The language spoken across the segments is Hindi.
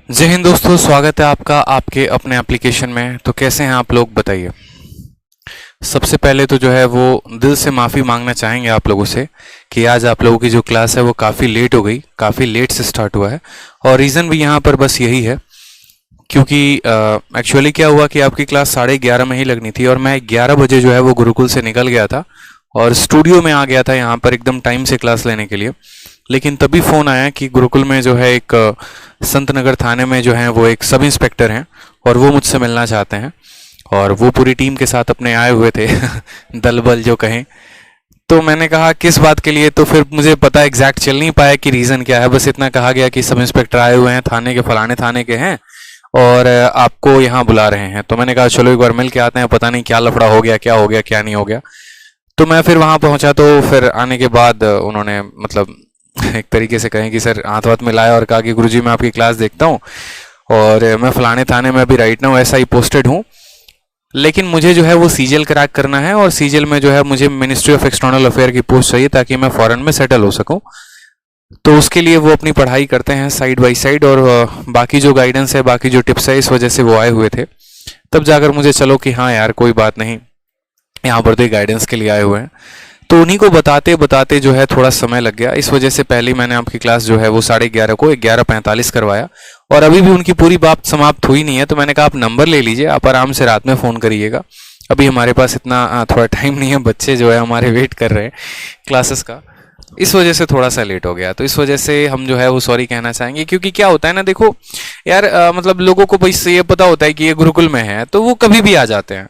जय हिंद दोस्तों, स्वागत है आपका आपके अपने एप्लीकेशन में। तो कैसे हैं आप लोग, बताइए। सबसे पहले तो जो है वो दिल से माफ़ी मांगना चाहेंगे आप लोगों से कि आज आप लोगों की जो क्लास है वो काफ़ी लेट हो गई, काफ़ी लेट से स्टार्ट हुआ है। और रीज़न भी यहाँ पर बस यही है क्योंकि एक्चुअली क्या हुआ कि आपकी क्लास 11:30 में ही लगनी थी और मैं 11 बजे जो है वो गुरुकुल से निकल गया था और स्टूडियो में आ गया था यहाँ पर एकदम टाइम से क्लास लेने के लिए। लेकिन तभी फ़ोन आया कि गुरुकुल में जो है एक संत नगर थाने में जो है वो एक सब इंस्पेक्टर हैं और वो मुझसे मिलना चाहते हैं और वो पूरी टीम के साथ अपने आए हुए थे दल बल जो कहें। तो मैंने कहा किस बात के लिए, तो फिर मुझे पता एग्जैक्ट चल नहीं पाया कि रीज़न क्या है। बस इतना कहा गया कि सब इंस्पेक्टर आए हुए हैं, थाने के फलाने थाने के हैं और आपको यहाँ बुला रहे हैं। तो मैंने कहा चलो एक बार मिल के आते हैं, पता नहीं क्या लफड़ा हो गया, क्या हो गया, क्या नहीं हो गया। तो मैं फिर वहाँ पहुँचा तो फिर आने के बाद उन्होंने मतलब एक तरीके से कहें कि सर हाथ वाथ मिलाया और कहा कि गुरुजी मैं आपकी क्लास देखता हूँ और मैं फलाने थाने में अभी राइट नाउ ऐसा ही पोस्टेड हूँ, लेकिन मुझे जो है वो सीजीएल क्रैक करना है और सीजीएल में जो है मुझे मिनिस्ट्री ऑफ एक्सटर्नल अफेयर की पोस्ट चाहिए ताकि मैं फॉरेन में सेटल हो सकूँ। तो उसके लिए वो अपनी पढ़ाई करते हैं साइड बाई साइड और बाकी जो गाइडेंस है, बाकी जो टिप्स है, इस वजह से वो आए हुए थे। तब जाकर मुझे चलो कि हाँ यार कोई बात नहीं, यहाँ पर तो गाइडेंस के लिए आए हुए हैं। तो उन्हीं को बताते बताते जो है थोड़ा समय लग गया। इस वजह से पहले मैंने आपकी क्लास जो है वो 11:30 को 11:45 करवाया और अभी भी उनकी पूरी बात समाप्त हुई नहीं है। तो मैंने कहा आप नंबर ले लीजिए, आप आराम से रात में फ़ोन करिएगा, अभी हमारे पास इतना थोड़ा टाइम नहीं है, बच्चे जो है हमारे वेट कर रहे हैं क्लासेस का। इस वजह से थोड़ा सा लेट हो गया। तो इस वजह से हम जो है वो सॉरी कहना चाहेंगे, क्योंकि क्या होता है ना, देखो यार मतलब लोगों को बस ये पता होता है कि ये गुरुकुल में है तो वो कभी भी आ जाते हैं।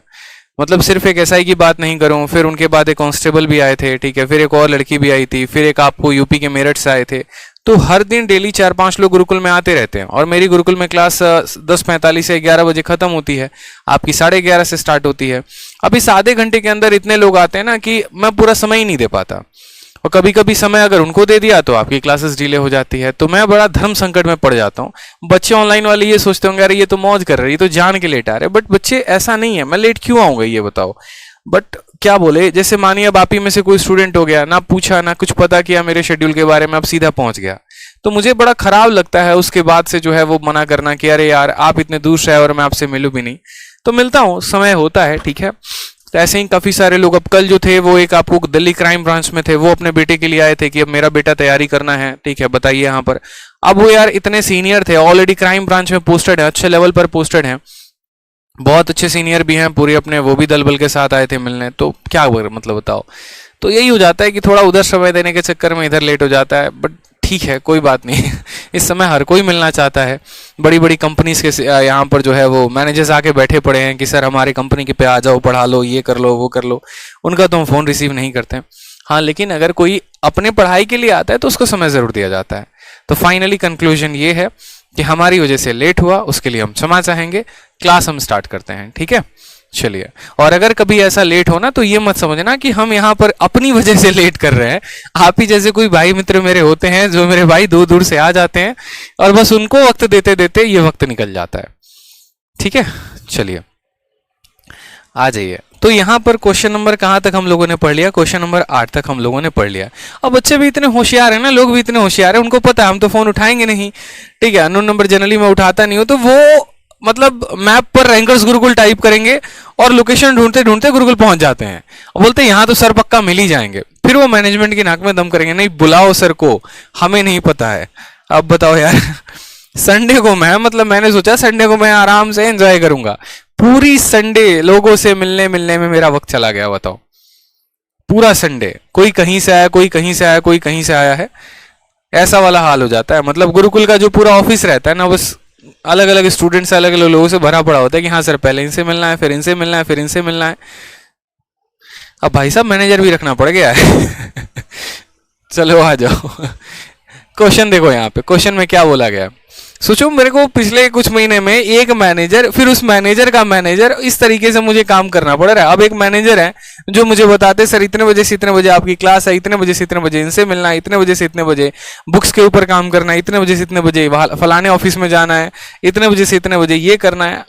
मतलब सिर्फ एक एसआई की बात नहीं करूं, फिर उनके बाद एक कांस्टेबल भी आए थे, ठीक है, फिर एक और लड़की भी आई थी, फिर एक आपको यूपी के मेरठ से आए थे। तो हर दिन डेली 4-5 लोग गुरुकुल में आते रहते हैं और मेरी गुरुकुल में क्लास 10:45 से 11 बजे खत्म होती है, आपकी 11:30 से स्टार्ट होती है। अब इस आधे घंटे के अंदर इतने लोग आते हैं ना कि मैं पूरा समय ही नहीं दे पाता और कभी कभी समय अगर उनको दे दिया तो आपकी क्लासेस डिले हो जाती है। तो मैं बड़ा धर्म संकट में पड़ जाता हूँ। बच्चे ऑनलाइन वाले ये सोचते होंगे अरे ये तो मौज कर रहे हैं, ये तो जान के लेट आ रहे हैं, बट बच्चे ऐसा नहीं है। मैं लेट क्यों आऊंगा ये बताओ। बट क्या बोले, जैसे मानिए अब आप ही में से कोई स्टूडेंट हो गया, ना पूछा ना कुछ पता किया मेरे शेड्यूल के बारे में, अब सीधा पहुंच गया, तो मुझे बड़ा खराब लगता है उसके बाद से जो है वो मना करना कि अरे यार आप इतने दूर से आए और मैं आपसे मिलूं भी नहीं। तो मिलता हूँ, समय होता है, ठीक है। तो ऐसे ही काफी सारे लोग, अब कल जो थे वो एक आपको दिल्ली क्राइम ब्रांच में थे, वो अपने बेटे के लिए आए थे कि अब मेरा बेटा तैयारी करना है, ठीक है, बताइए यहाँ पर। अब वो यार इतने सीनियर थे, ऑलरेडी क्राइम ब्रांच में पोस्टेड है, अच्छे लेवल पर पोस्टेड हैं, बहुत अच्छे सीनियर भी हैं पूरे अपने, वो भी दल बल के साथ आए थे मिलने। तो क्या मतलब बताओ। तो यही हो जाता है कि थोड़ा उधर समय देने के चक्कर में इधर लेट हो जाता है, बट ठीक है कोई बात नहीं इस समय हर कोई मिलना चाहता है। बड़ी बड़ी कंपनीज के यहाँ पर जो है वो मैनेजर्स आके बैठे पड़े हैं कि सर हमारे कंपनी के पे आ जाओ, पढ़ा लो, ये कर लो, वो कर लो। उनका तो हम फ़ोन रिसीव नहीं करते। हाँ, लेकिन अगर कोई अपने पढ़ाई के लिए आता है तो उसको समय ज़रूर दिया जाता है। तो फाइनली कंक्लूजन ये है कि हमारी वजह से लेट हुआ, उसके लिए हम क्षमा चाहेंगे। क्लास हम स्टार्ट करते हैं, ठीक है, चलिए। और अगर कभी ऐसा लेट हो ना तो ये मत समझना कि हम यहाँ पर अपनी वजह से लेट कर रहे हैं। आप ही जैसे कोई भाई मित्र मेरे होते हैं जो मेरे भाई दूर दूर से आ जाते हैं और बस उनको वक्त देते देते ये वक्त निकल जाता है, ठीक है। चलिए आ जाइए। तो यहाँ पर क्वेश्चन नंबर कहाँ तक हम लोगों ने पढ़ लिया? क्वेश्चन नंबर 8 तक हम लोगों ने पढ़ लिया। अब बच्चे भी इतने होशियार हैं ना, लोग भी इतने होशियार हैं, उनको पता है हम तो फोन उठाएंगे नहीं, ठीक है। अननोन नंबर जनरली मैं उठाता नहीं हूँ, तो वो मतलब मैप पर रैंकर्स गुरुकुल टाइप करेंगे और लोकेशन ढूंढते ढूंढते गुरुकुल पहुंच जाते हैं और बोलते हैं यहाँ तो सर पक्का मिल ही जाएंगे। फिर वो मैनेजमेंट की नाक में दम करेंगे, नहीं बुलाओ सर को, हमें नहीं पता है। अब बताओ यार संडे को मैंने सोचा संडे को मैं आराम से एंजॉय करूंगा, पूरी संडे लोगों से मिलने मिलने में मेरा वक्त चला गया, बताओ। पूरा संडे कोई कहीं से आया, कोई कहीं से आया, कोई कहीं से आया है, ऐसा वाला हाल हो जाता है। मतलब गुरुकुल का जो पूरा ऑफिस रहता है ना, बस अलग अलग स्टूडेंट्स अलग अलग लोगों से भरा पड़ा होता है कि हाँ सर पहले इनसे मिलना है, फिर इनसे मिलना है, फिर इनसे मिलना है। अब भाई साहब मैनेजर भी रखना पड़ गया है चलो आ जाओ क्वेश्चन देखो, यहाँ पे क्वेश्चन में क्या बोला गया। सोचो मेरे को पिछले कुछ महीने में एक मैनेजर, फिर उस मैनेजर का मैनेजर, इस तरीके से मुझे काम करना पड़ रहा है। अब एक मैनेजर है जो मुझे बताते सर इतने बजे से इतने बजे आपकी क्लास है, इतने बजे से इतने बजे इनसे मिलना है, इतने बजे से इतने बजे बुक्स के ऊपर काम करना है, इतने बजे से इतने बजे फलाने ऑफिस में जाना है, इतने बजे से इतने बजे ये करना है।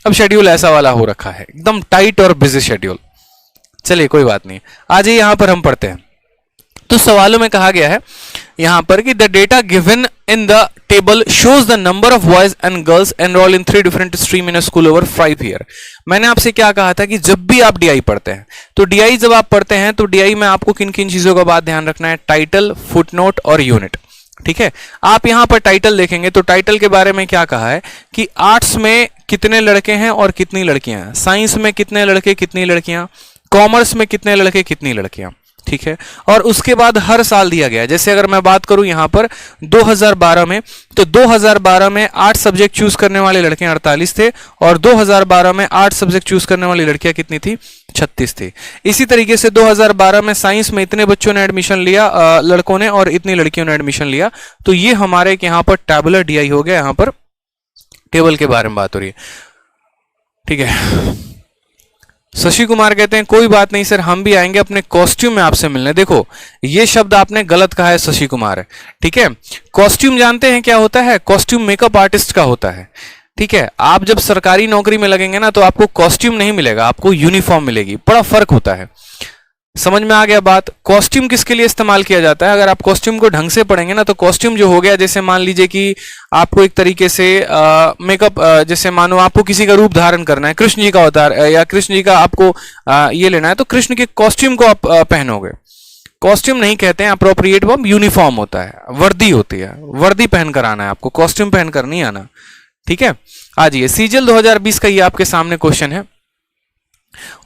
अब शेड्यूल ऐसा वाला हो रखा है, एकदम टाइट और बिजी शेड्यूल। चलिए कोई बात नहीं, आज ही यहाँ पर हम पढ़ते हैं। तो सवालों में कहा गया है यहां पर कि the data given in the table shows the number of boys and girls enrol in 3 different stream in a school over 5 year. मैंने आपसे क्या कहा था कि जब भी आप डीआई पढ़ते हैं तो डीआई जब आप पढ़ते हैं तो डीआई में आपको किन किन चीजों का बात ध्यान रखना है, टाइटल, फुटनोट और यूनिट। ठीक है, आप यहां पर टाइटल देखेंगे तो टाइटल के बारे में क्या कहा है कि आर्ट्स में कितने लड़के हैं और कितनी लड़कियां हैं, साइंस में कितने लड़के कितनी लड़कियां, कॉमर्स में कितने लड़के कितनी लड़कियां। ठीक है, और उसके बाद हर साल दिया गया। जैसे अगर मैं बात करूं यहां पर 2012 में, तो 2012 में 8 सब्जेक्ट चूज करने वाले लड़के 48 थे और 2012 में 8 सब्जेक्ट चूज करने वाली लड़कियां कितनी थी, 36 थी। इसी तरीके से 2012 में साइंस में इतने बच्चों ने एडमिशन लिया, लड़कों ने, और इतनी लड़कियों ने एडमिशन लिया। तो ये हमारे यहां पर टैबुलर डीआई हो गया, यहां पर टेबल के बारे में बात हो रही है। ठीक है, शशि कुमार कहते हैं कोई बात नहीं सर, हम भी आएंगे अपने कॉस्ट्यूम में आपसे मिलने। देखो ये शब्द आपने गलत कहा है शशि कुमार। ठीक है, कॉस्ट्यूम जानते हैं क्या होता है, कॉस्ट्यूम मेकअप आर्टिस्ट का होता है। ठीक है, आप जब सरकारी नौकरी में लगेंगे ना तो आपको कॉस्ट्यूम नहीं मिलेगा, आपको यूनिफॉर्म मिलेगी, बड़ा फर्क होता है। समझ में आ गया बात। कॉस्ट्यूम किसके लिए इस्तेमाल किया जाता है, अगर आप कॉस्ट्यूम को ढंग से पढ़ेंगे ना तो कॉस्ट्यूम जो हो गया, जैसे मान लीजिए कि आपको एक तरीके से मेकअप, जैसे मानो आपको किसी का रूप धारण करना है, कृष्ण जी का अवतार या कृष्ण जी का आपको ये लेना है, तो कृष्ण के कॉस्ट्यूम को आप पहनोगे। कॉस्ट्यूम नहीं कहते हैं अप्रोप्रिएट वर्ब, यूनिफॉर्म होता है, वर्दी होती है, वर्दी पहनकर आना है आपको, कॉस्ट्यूम पहनकर नहीं आना। ठीक है, आ जाइए सीजीएल 2020 का ये आपके सामने क्वेश्चन है।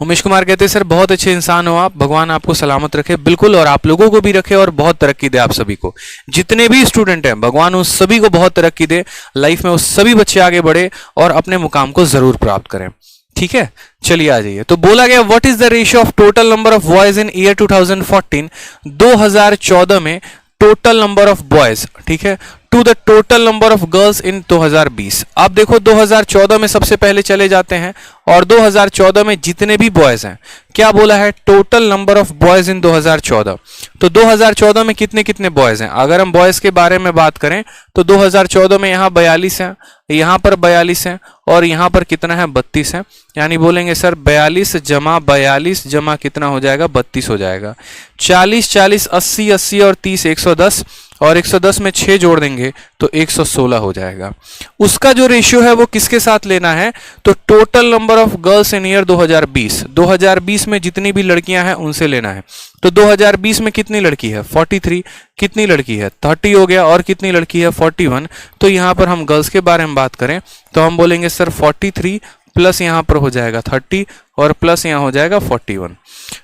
उमेश कुमार कहते हैं सर बहुत अच्छे इंसान हो आप, भगवान आपको सलामत रखे। बिल्कुल, और आप लोगों को भी रखे और बहुत तरक्की दे आप सभी को, जितने भी स्टूडेंट हैं भगवान उस सभी को बहुत तरक्की दे, लाइफ में उस सभी बच्चे आगे बढ़े और अपने मुकाम को जरूर प्राप्त करें। ठीक है, चलिए आ जाइए। तो बोला गया what is the ratio of total number of boys in year 2014, 2014 में टोटल नंबर ऑफ बॉयज, ठीक है, to the total number of girls in 2020। आप देखो 2014 में सबसे पहले चले जाते हैं और 2014 में जितने भी बॉयज हैं, क्या बोला है, टोटल नंबर ऑफ बॉयज इन 2014। तो 2014 में कितने कितने बॉयज हैं, अगर हम बॉयज के बारे में बात करें तो 2014 में यहां 42 हैं, यहां पर 42 हैं और यहां पर कितना है, 32 है। यानी बोलेंगे सर 42 जमा 42 जमा कितना हो जाएगा, 32 हो जाएगा। 40 40 80 80 और 30 110 और 110 में 6 जोड़ देंगे तो 116 हो जाएगा। उसका जो रेशियो है वो किसके साथ लेना है, तो total number of girls in year 2020, 2020 में जितनी भी लड़कियां हैं उनसे लेना है। तो 2020 में कितनी लड़की है, 43, कितनी लड़की है, 30 हो गया, और कितनी लड़की है, 41। तो यहां पर हम गर्ल्स के बारे में बात करें तो हम बोलेंगे सर 43 प्लस यहां पर हो जाएगा 30 और प्लस यहां हो जाएगा 41।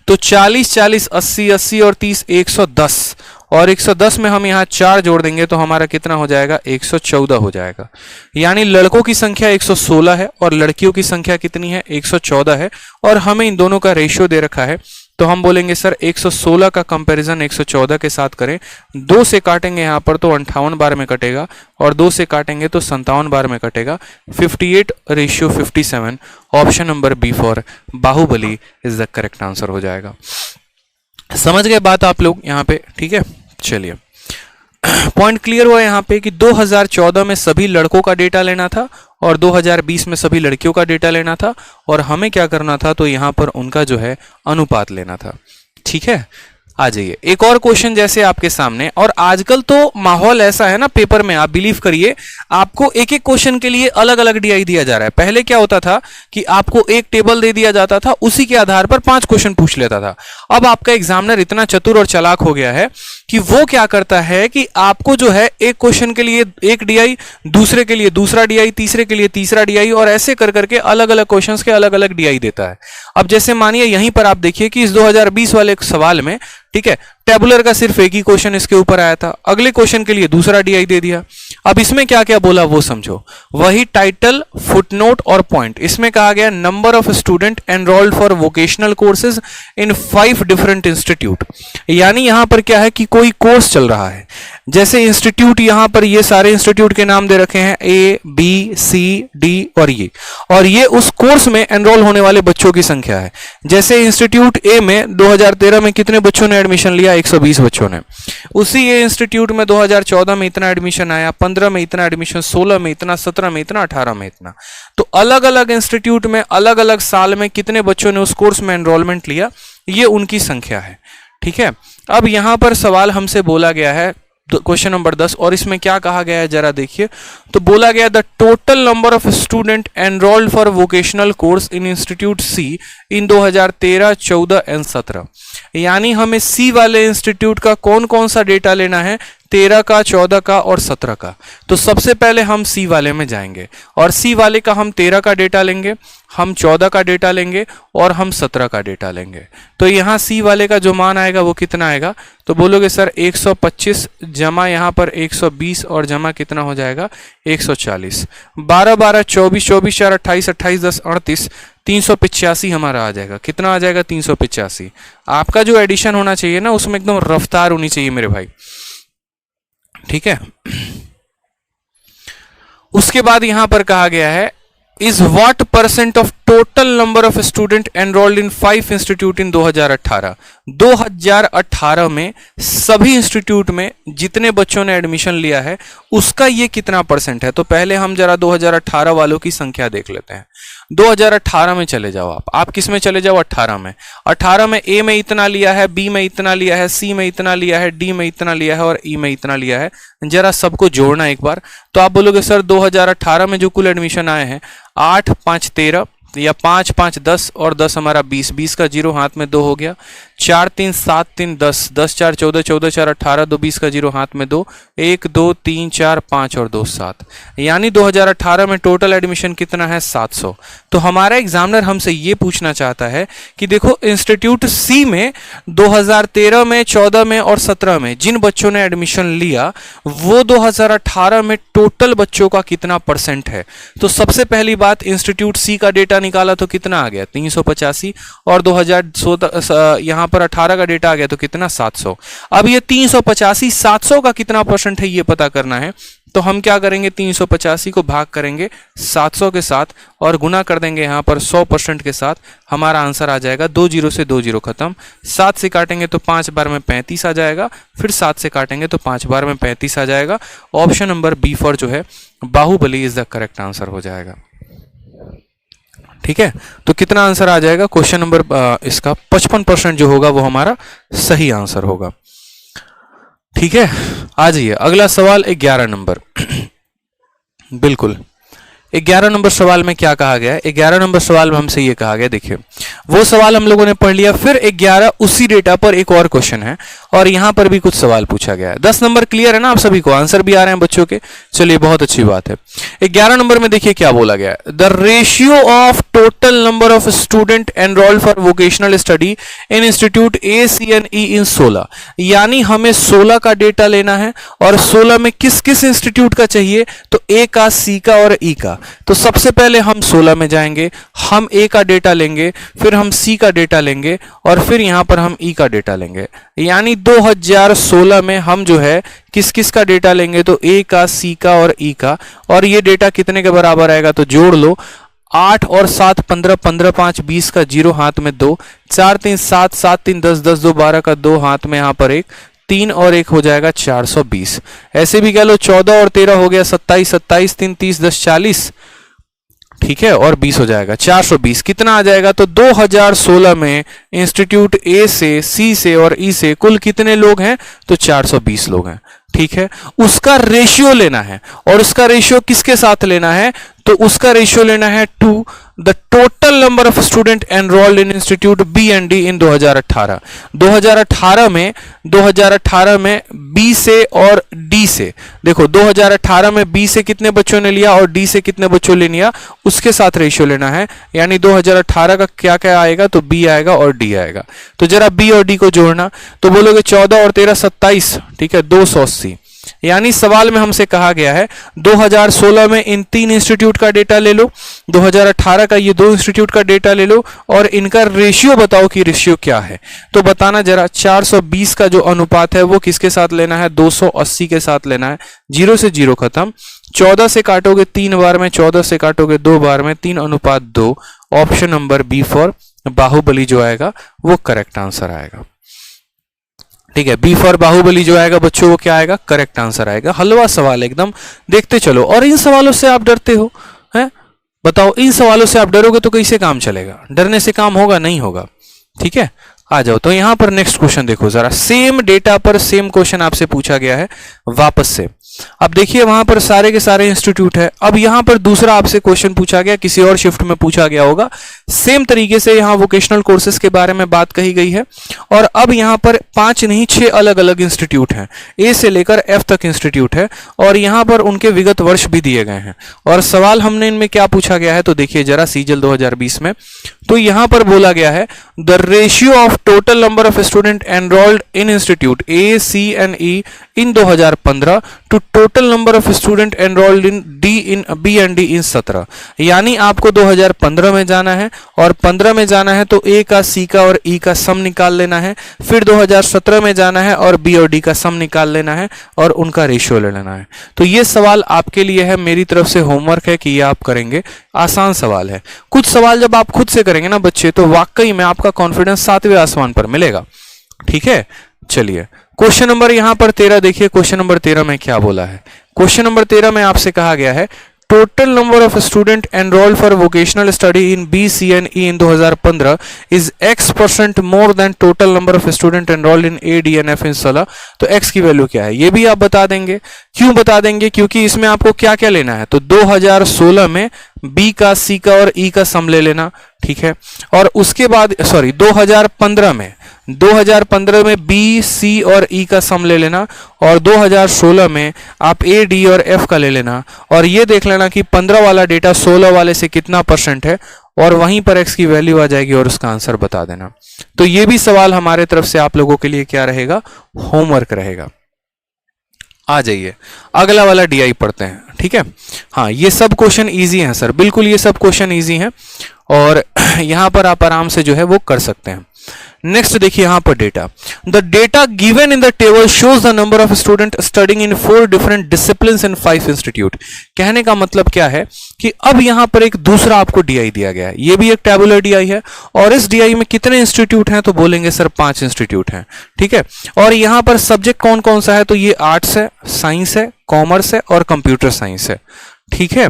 तो 40 40 80 80 और 30 110 और 110 में हम यहाँ 4 जोड़ देंगे तो हमारा कितना हो जाएगा, 114 हो जाएगा। यानी लड़कों की संख्या 116 है और लड़कियों की संख्या कितनी है, 114 है, और हमें इन दोनों का रेशियो दे रखा है। तो हम बोलेंगे सर 116 का कंपैरिजन 114 के साथ करें, 2 से काटेंगे यहाँ पर तो 58 बार में कटेगा और 2 से काटेंगे तो 57 बार में कटेगा। 58 ratio 57, option number B for Baahubali is the correct answer हो जाएगा। समझ गए बात आप लोग यहाँ पे, ठीक है। चलिए पॉइंट क्लियर हुआ यहाँ पे कि 2014 में सभी लड़कों का डेटा लेना था और 2020 में सभी लड़कियों का डेटा लेना था, और हमें क्या करना था, तो यहाँ पर उनका जो है अनुपात लेना था। ठीक है, आ जाइए एक और क्वेश्चन जैसे आपके सामने। और आजकल तो माहौल ऐसा है ना पेपर में, आप बिलीव करिए आपको एक एक क्वेश्चन के लिए अलग अलग डीआई दिया जा रहा है। पहले क्या होता था कि आपको एक टेबल दे दिया जाता था, उसी के आधार पर 5 क्वेश्चन पूछ लेता था। अब आपका एग्जामिनर इतना चतुर और चालाक हो गया है कि वो क्या करता है कि आपको जो है एक क्वेश्चन के लिए एक डीआई, दूसरे के लिए दूसरा डीआई, तीसरे के लिए तीसरा डीआई, और ऐसे कर करके अलग अलग क्वेश्चंस के अलग अलग डीआई देता है। अब जैसे मानिए यहीं पर आप देखिए कि इस 2020 वाले सवाल में, ठीक है, टेबुलर का सिर्फ एक ही क्वेश्चन इसके ऊपर आया था, अगले क्वेश्चन के लिए दूसरा डीआई दे दिया। अब इसमें क्या क्या बोला वो समझो, वही टाइटल, फुटनोट और पॉइंट। इसमें कहा गया number of student enrolled for vocational courses in 5 different institute. यानी यहां पर क्या है कि कोई कोर्स चल रहा है, जैसे इंस्टीट्यूट, यहां पर ये सारे इंस्टीट्यूट के नाम दे रखे हैं A, B, C, D और ये उस कोर्स में एनरोल होने वाले बच्चों की संख्या है। जैसे इंस्टीट्यूट A में 2013 में कितने बच्चों ने एडमिशन लिया, 120 बच्चों ने। उसी ये इंस्टीट्यूट में 2014 में इतना एडमिशन आया, 15 में इतना एडमिशन, 16 में इतना, 17 में इतना, 18 में इतना। तो अलग अलग इंस्टीट्यूट में अलग अलग साल में कितने बच्चों ने उस कोर्स में एनरोलमेंट लिया, ये उनकी संख्या है। ठीक है, अब यहां पर सवाल हमसे बोला गया है क्वेश्चन नंबर 10। और इसमें क्या कहा गया है जरा देखिए, तो बोला गया the total number of student enrolled for vocational course in institute C in 2013, 14 and 17। यानी हमें सी वाले इंस्टीट्यूट का कौन कौन सा डेटा लेना है, 13 का, 14 का और 17 का। तो सबसे पहले हम सी वाले में जाएंगे और सी वाले का हम 13 का डेटा लेंगे, हम 14 का डेटा लेंगे और हम 17 का डेटा लेंगे। तो यहाँ सी वाले का जो मान आएगा वो कितना आएगा, तो बोलोगे सर 125 जमा यहाँ पर 120 और जमा कितना हो जाएगा 140। 12 12 24 24 4 28 28 10 38 385 हमारा आ जाएगा। कितना आ जाएगा 385। आपका जो एडिशन होना चाहिए ना उसमें एकदम रफ्तार होनी चाहिए मेरे भाई, ठीक है। उसके बाद यहां पर कहा गया है is what percent of total number of student enrolled in 5 institute इन 2018। 2018 में सभी इंस्टीट्यूट में जितने बच्चों ने एडमिशन लिया है उसका ये कितना परसेंट है। तो पहले हम जरा 2018 वालों की संख्या देख लेते हैं। 2018 में चले जाओ आप किस में चले जाओ 18 में। 18 में ए में इतना लिया है, बी में इतना लिया है, सी में इतना लिया है, डी में इतना लिया है और ई में इतना लिया है। जरा सबको जोड़ना एक बार। तो आप बोलोगे सर 2018 में जो कुल एडमिशन आए हैं 8 5 13 या 5 5 10 और 10 हमारा 20, 20 का 0 हाथ में 2 हो गया। 4 3 7 3 10, 10 4 14, 14 4 18, 2 20 का 0 हाथ में 2, 1 2 3 4 5 और 2 7। यानी 2018 में टोटल एडमिशन कितना है 700। तो हमारा एग्जामिनर हमसे ये पूछना चाहता है कि देखो इंस्टीट्यूट सी में 2013 में, 14 में और 17 में जिन बच्चों ने एडमिशन लिया वो 2018 में टोटल बच्चों का कितना परसेंट है। तो सबसे पहली बात इंस्टीट्यूट सी का डेटा निकाला तो कितना आ गया 385 और 2016 यहां पर 18 का डेटा आ गया तो कितना 700। अब ये 385 700 का कितना परसेंट है ये पता करना है। तो हम क्या करेंगे 385 को भाग करेंगे 700 के साथ और गुना कर देंगे यहां पर 100% के साथ। हमारा आंसर आ जाएगा 2 0 से 2 0 खत्म। 7 से काटेंगे तो 5 बार में 35 आ जाएगा, फिर 7 से काटेंगे तो 5 बार में 35 आ जाएगा। ऑप्शन नंबर बी फॉर जो है Baahubali is the correct answer हो जाएगा, ठीक है। तो कितना आंसर आ जाएगा क्वेश्चन नंबर इसका 55% जो होगा वो हमारा सही आंसर होगा, ठीक है। आ जाइए अगला सवाल 11 नंबर। बिल्कुल 11 नंबर सवाल में क्या कहा गया है, 11 नंबर सवाल में हमसे ये कहा गया, देखिए वो सवाल हम लोगों ने पढ़ लिया। फिर 11 उसी डेटा पर एक और क्वेश्चन है और यहां पर भी कुछ सवाल पूछा गया है। 10 नंबर क्लियर है ना आप सभी को, आंसर भी आ रहे हैं बच्चों के, चलिए बहुत अच्छी बात है। 11 नंबर में देखिए क्या बोला गया है, the ratio of total number of student enrolled for vocational study in institute A C and E in 16। यानी हमें 16 का डेटा लेना है और 16 में किस किस इंस्टीट्यूट का चाहिए, तो ए का, सी का और ई का। तो सबसे पहले हम 16 में जाएंगे, हम ए का डेटा लेंगे, फिर हम सी का डेटा लेंगे और फिर यहां पर हम ई का डेटा लेंगे। यानी 2016 में हम जो है किस किस का डेटा लेंगे, तो ए का, सी का और ई का। और ये डेटा कितने के बराबर आएगा, तो जोड़ लो 8 और 7 15, 15 5 20 का 0 हाथ में 2, 4 3 7 7 3 10 10 2 12 का 2 हाथ में यहां पर 1, 3 और 1 हो जाएगा 420। ऐसे भी कह लो 14 और 13 हो गया 27, 27 3 30 10 40, ठीक है, और 20 हो जाएगा 420। कितना आ जाएगा, तो 2016 में इंस्टीट्यूट ए से, सी से और ई से कुल कितने लोग हैं, तो 420 लोग हैं, ठीक है। उसका रेशियो लेना है और उसका रेशियो किसके साथ लेना है, तो उसका रेशियो लेना है to the total number of student enrolled in institute B and D in 2018। 2018 में बी से और डी से, देखो 2018 में बी से कितने बच्चों ने लिया और डी से कितने बच्चों ने लिया, उसके साथ रेशियो लेना है। यानी 2018 का क्या क्या आएगा, तो बी आएगा और डी आएगा। तो जरा बी और डी को जोड़ना, तो बोलोगे 14 और 13 27, ठीक है, 280। यानी सवाल में हमसे कहा गया है 2016 में इन 3 इंस्टीट्यूट का डेटा ले लो, 2018 का ये 2 इंस्टीट्यूट का डेटा ले लो और इनका रेशियो बताओ कि रेशियो क्या है। तो बताना जरा, 420 का जो अनुपात है वो किसके साथ लेना है, 280 के साथ लेना है। 0 से 0 खत्म। 14 से काटोगे 3 बार में, 14 से काटोगे 2 बार में, 3:2। Option number B for Baahubali जो आएगा वो करेक्ट आंसर आएगा, ठीक है। बी फॉर बाहुबली जो आएगा बच्चों वो क्या आएगा, करेक्ट आंसर आएगा। हलवा सवाल एकदम, देखते चलो। और इन सवालों से आप डरते हो, हैं बताओ, इन सवालों से आप डरोगे तो कैसे काम चलेगा, डरने से काम होगा नहीं होगा, ठीक है। आ जाओ। तो यहां पर नेक्स्ट क्वेश्चन देखो जरा, सेम डेटा पर सेम क्वेश्चन आपसे पूछा गया है वापस से। अब देखिए वहां पर सारे के सारे इंस्टीट्यूट है। अब यहां पर दूसरा आपसे क्वेश्चन पूछा गया, किसी और शिफ्ट में पूछा गया होगा, सेम तरीके से यहां वोकेशनल कोर्सेज के बारे में बात कही गई है। और अब यहां पर 5 नहीं 6 अलग अलग इंस्टीट्यूट हैं, ए से लेकर एफ तक इंस्टीट्यूट है, और यहां पर उनके विगत वर्ष भी दिए गए हैं। और सवाल हमने इनमें क्या पूछा गया है तो देखिए जरा, सीजल 2020 में तो यहां पर बोला गया है the ratio of total number of student enrolled in institute A C and E in 2015 to total number of student enrolled in D in B and D in 17। यानी आपको 2015 में जाना है, और 15 में जाना है तो ए का, सी का और ई का सम निकाल लेना है। फिर 2017 में जाना है और बी और डी का सम निकाल लेना है और उनका रेशियो ले लेना है। तो ये सवाल आपके लिए है, मेरी तरफ से होमवर्क है कि ये आप करेंगे। आसान सवाल है। कुछ सवाल जब आप खुद से करेंगे ना बच्चे, तो वाकई में आपका कॉन्फिडेंस 7वें आसमान पर मिलेगा। ठीक है, चलिए क्वेश्चन नंबर यहां पर 13 देखिए। क्वेश्चन नंबर 13 में क्या बोला है? क्वेश्चन नंबर 13 में आपसे कहा गया है total number of student enrolled for vocational study in B C and E in 2015 is x% more than total number of student enrolled in A D and F in 16। तो x की वैल्यू क्या है ये भी आप बता देंगे। क्यों बता देंगे? क्योंकि इसमें आपको क्या क्या लेना है, तो 2016 में b का, c का और e का सम ले लेना। ठीक है, और उसके बाद 2015 में b, c और e का सम ले लेना, और 2016 में आप a, d और f का ले लेना, और ये देख लेना कि 15 वाला डेटा 16 वाले से कितना % है, और वहीं पर x की वैल्यू आ जाएगी और उसका आंसर बता देना। तो ये भी सवाल हमारे तरफ से आप लोगों के लिए क्या रहेगा, होमवर्क रहेगा। आ जाइए अगला वाला DI पढ़ते हैं। ठीक है, हाँ ये सब क्वेश्चन इजी हैं सर, बिल्कुल ये सब क्वेश्चन इजी हैं, और यहां पर आप आराम से जो है वो कर सकते हैं। नेक्स्ट देखिए यहां पर data, the data given in the table shows the number of student studying in 4 different disciplines in 5 institute. कहने का मतलब क्या है कि अब यहां पर एक दूसरा आपको DI दिया गया है, ये भी एक टेबुलर DI है, और इस DI में कितने इंस्टीट्यूट हैं तो बोलेंगे सर 5 इंस्टीट्यूट हैं। ठीक है, और यहां पर सब्जेक्ट कौन कौन सा है, तो ये आर्ट्स है, साइंस है, कॉमर्स है और कंप्यूटर साइंस है। ठीक है,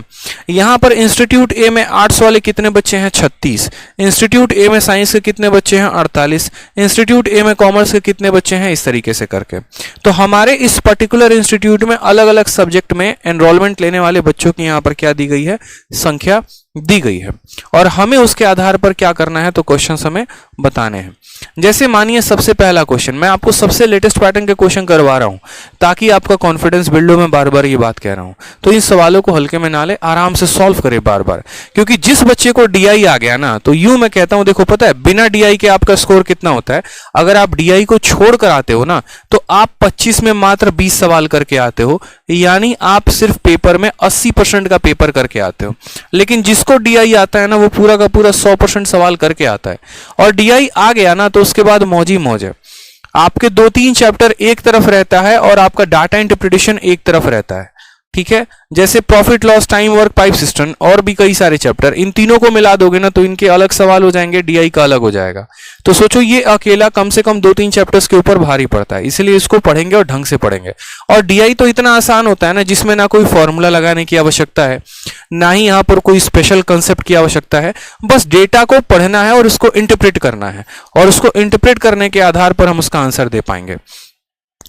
यहां पर इंस्टीट्यूट ए में आर्ट्स वाले कितने बच्चे हैं, 36। इंस्टीट्यूट ए में साइंस के कितने बच्चे हैं, 48। इंस्टीट्यूट ए में कॉमर्स के कितने बच्चे हैं, इस तरीके से करके। तो हमारे इस पर्टिकुलर इंस्टीट्यूट में अलग अलग सब्जेक्ट में एनरोलमेंट लेने वाले बच्चों की यहां पर क्या दी गई है, संख्या दी गई है, और हमें उसके आधार पर क्या करना है, तो क्वेश्चन हमें बताने हैं। जैसे मानिए सबसे पहला क्वेश्चन, मैं आपको सबसे लेटेस्ट पैटर्न के क्वेश्चन करवा रहा हूं ताकि आपका कॉन्फिडेंस बिल्ड हो। मैं बार बार ये बात कह रहा हूं, तो इन सवालों को हल्के में ना ले, आराम से सॉल्व करें बार बार, क्योंकि जिस बच्चे को DI आ गया ना, तो यूं मैं कहता हूं, देखो पता है बिना DI के आपका स्कोर कितना होता है। अगर आप DI को छोड़ कर आते हो ना, तो आप 25 में मात्र 20 सवाल करके आते हो, यानी आप सिर्फ पेपर में 80% का पेपर करके आते हो। लेकिन जिसको DI आता है ना, वो पूरा का पूरा 100% सवाल करके आता है, और DI आ गया ना तो उसके बाद मौज ही मौज है। आपके 2-3 चैप्टर एक तरफ रहता है और आपका डाटा इंटरप्रिटेशन एक तरफ रहता है। ठीक है, जैसे profit loss, time work, pipe system और भी कई सारे चैप्टर, इन तीनों को मिला दोगे ना तो इनके अलग सवाल हो जाएंगे, DI का अलग हो जाएगा। तो सोचो ये अकेला कम से कम 2-3 चैप्टर्स के ऊपर भारी पड़ता है, इसलिए इसको पढ़ेंगे और ढंग से पढ़ेंगे। और DI तो इतना आसान होता है ना, जिसमें ना कोई फॉर्मूला लगाने की आवश्यकता है, ना ही यहाँ पर कोई स्पेशल कंसेप्ट की आवश्यकता है, बस डेटा को पढ़ना है और उसको इंटरप्रेट करना है, और उसको इंटरप्रेट करने के आधार पर हम उसका आंसर दे पाएंगे।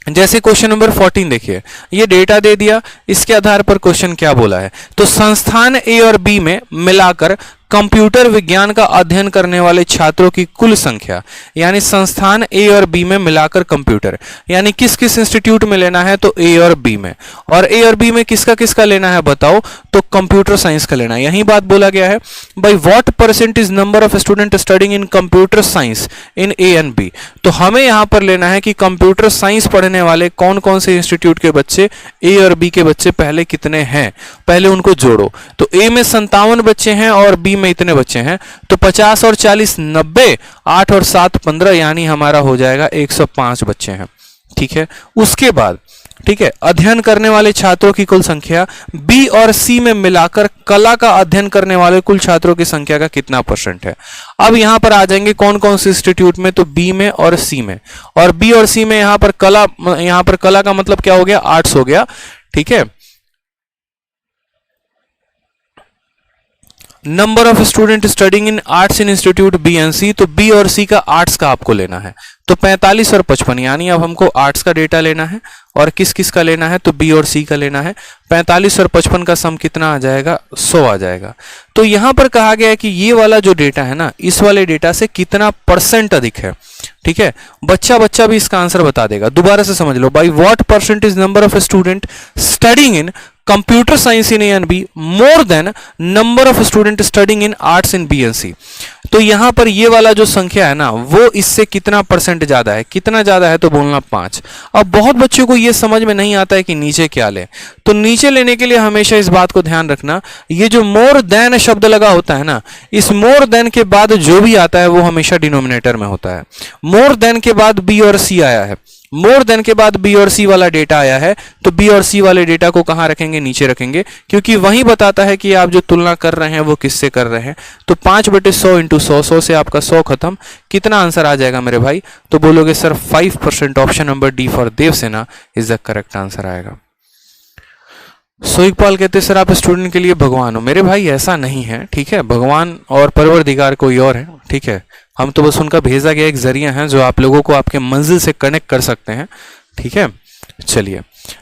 जैसे क्वेश्चन नंबर 14 देखिए, ये डेटा दे दिया, इसके आधार पर क्वेश्चन क्या बोला है, तो संस्थान ए और बी में मिलाकर कंप्यूटर विज्ञान का अध्ययन करने वाले छात्रों की कुल संख्या, यानी संस्थान ए और बी में मिलाकर कंप्यूटर, यानी किस किस इंस्टीट्यूट में लेना है, तो ए और बी में, और ए और बी में किसका किसका लेना है बताओ, तो कंप्यूटर साइंस का लेना है। यही बात बोला गया है, by what percentage number of student studying in computer science in A and B. तो हमें यहां पर लेना है कि कंप्यूटर साइंस पढ़ने वाले कौन कौन से इंस्टीट्यूट के बच्चे, ए और बी के बच्चे पहले कितने हैं, पहले उनको जोड़ो। तो ए में 57 बच्चे हैं और बी में इतने बच्चे हैं, तो 50 और 40 90, 8 और 7 15, यानी हमारा हो जाएगा 105 बच्चे हैं। ठीक है, उसके बाद ठीक है, अध्ययन करने वाले छात्रों की कुल संख्या, बी और सी में मिलाकर कला का अध्ययन करने वाले कुल छात्रों की संख्या का कितना % है। अब यहां पर आ जाएंगे कौन कौन से इंस्टीट्यूट में, तो बी में और सी में, और बी और सी में यहां पर कला का मतलब क्या हो गया, आर्ट्स हो गया। ठीक है, number of student studying in arts in institute B and C, तो बी और सी का आर्ट्स का आपको लेना है, तो 45 और 55, यानी अब हमको आर्ट्स का डेटा लेना है और किस किस का लेना है, तो बी और सी का लेना है। 45 और 55 का सम कितना आ जाएगा, 100 आ जाएगा। तो यहां पर कहा गया है कि ये वाला जो डेटा है ना, इस वाले डेटा से कितना परसेंट अधिक है। ठीक है, बच्चा भी इसका आंसर बता देगा। दोबारा से समझ लो, by what percentage number of student studying in computer science in A and B more than number of student studying in arts in B and C. तो यहां पर ये वाला जो संख्या है ना, वो इससे कितना परसेंट ज्यादा है, कितना ज्यादा है, तो बोलना 5। अब बहुत बच्चों को ये समझ में नहीं आता है कि नीचे क्या ले, तो नीचे लेने के लिए हमेशा इस बात को ध्यान रखना, ये जो मोर देन शब्द लगा होता है ना, इस मोर देन के बाद जो भी आता है वो हमेशा डिनोमिनेटर में होता है। मोर देन के बाद बी और सी आया है, मोर देन के बाद बी और सी वाला डेटा आया है, तो बी और सी वाले डेटा को कहां रखेंगे, नीचे रखेंगे, क्योंकि वही बताता है कि आप जो तुलना कर रहे हैं वो किससे कर रहे हैं। तो 5/100 इंटू 100 से आपका 100 खत्म, कितना आंसर आ जाएगा मेरे भाई, तो बोलोगे sir 5%। Option number D for Devasena is the correct answer आएगा। सोइकपाल कहते सर आप स्टूडेंट के लिए भगवान हो। मेरे भाई ऐसा नहीं है, ठीक है, भगवान और परवरदिगार कोई और है, ठीक है, हम तो बस उनका भेजा गया एक जरिया है जो आप लोगों को आपके मंजिल से कनेक्ट कर सकते हैं। ठीक है, चलिए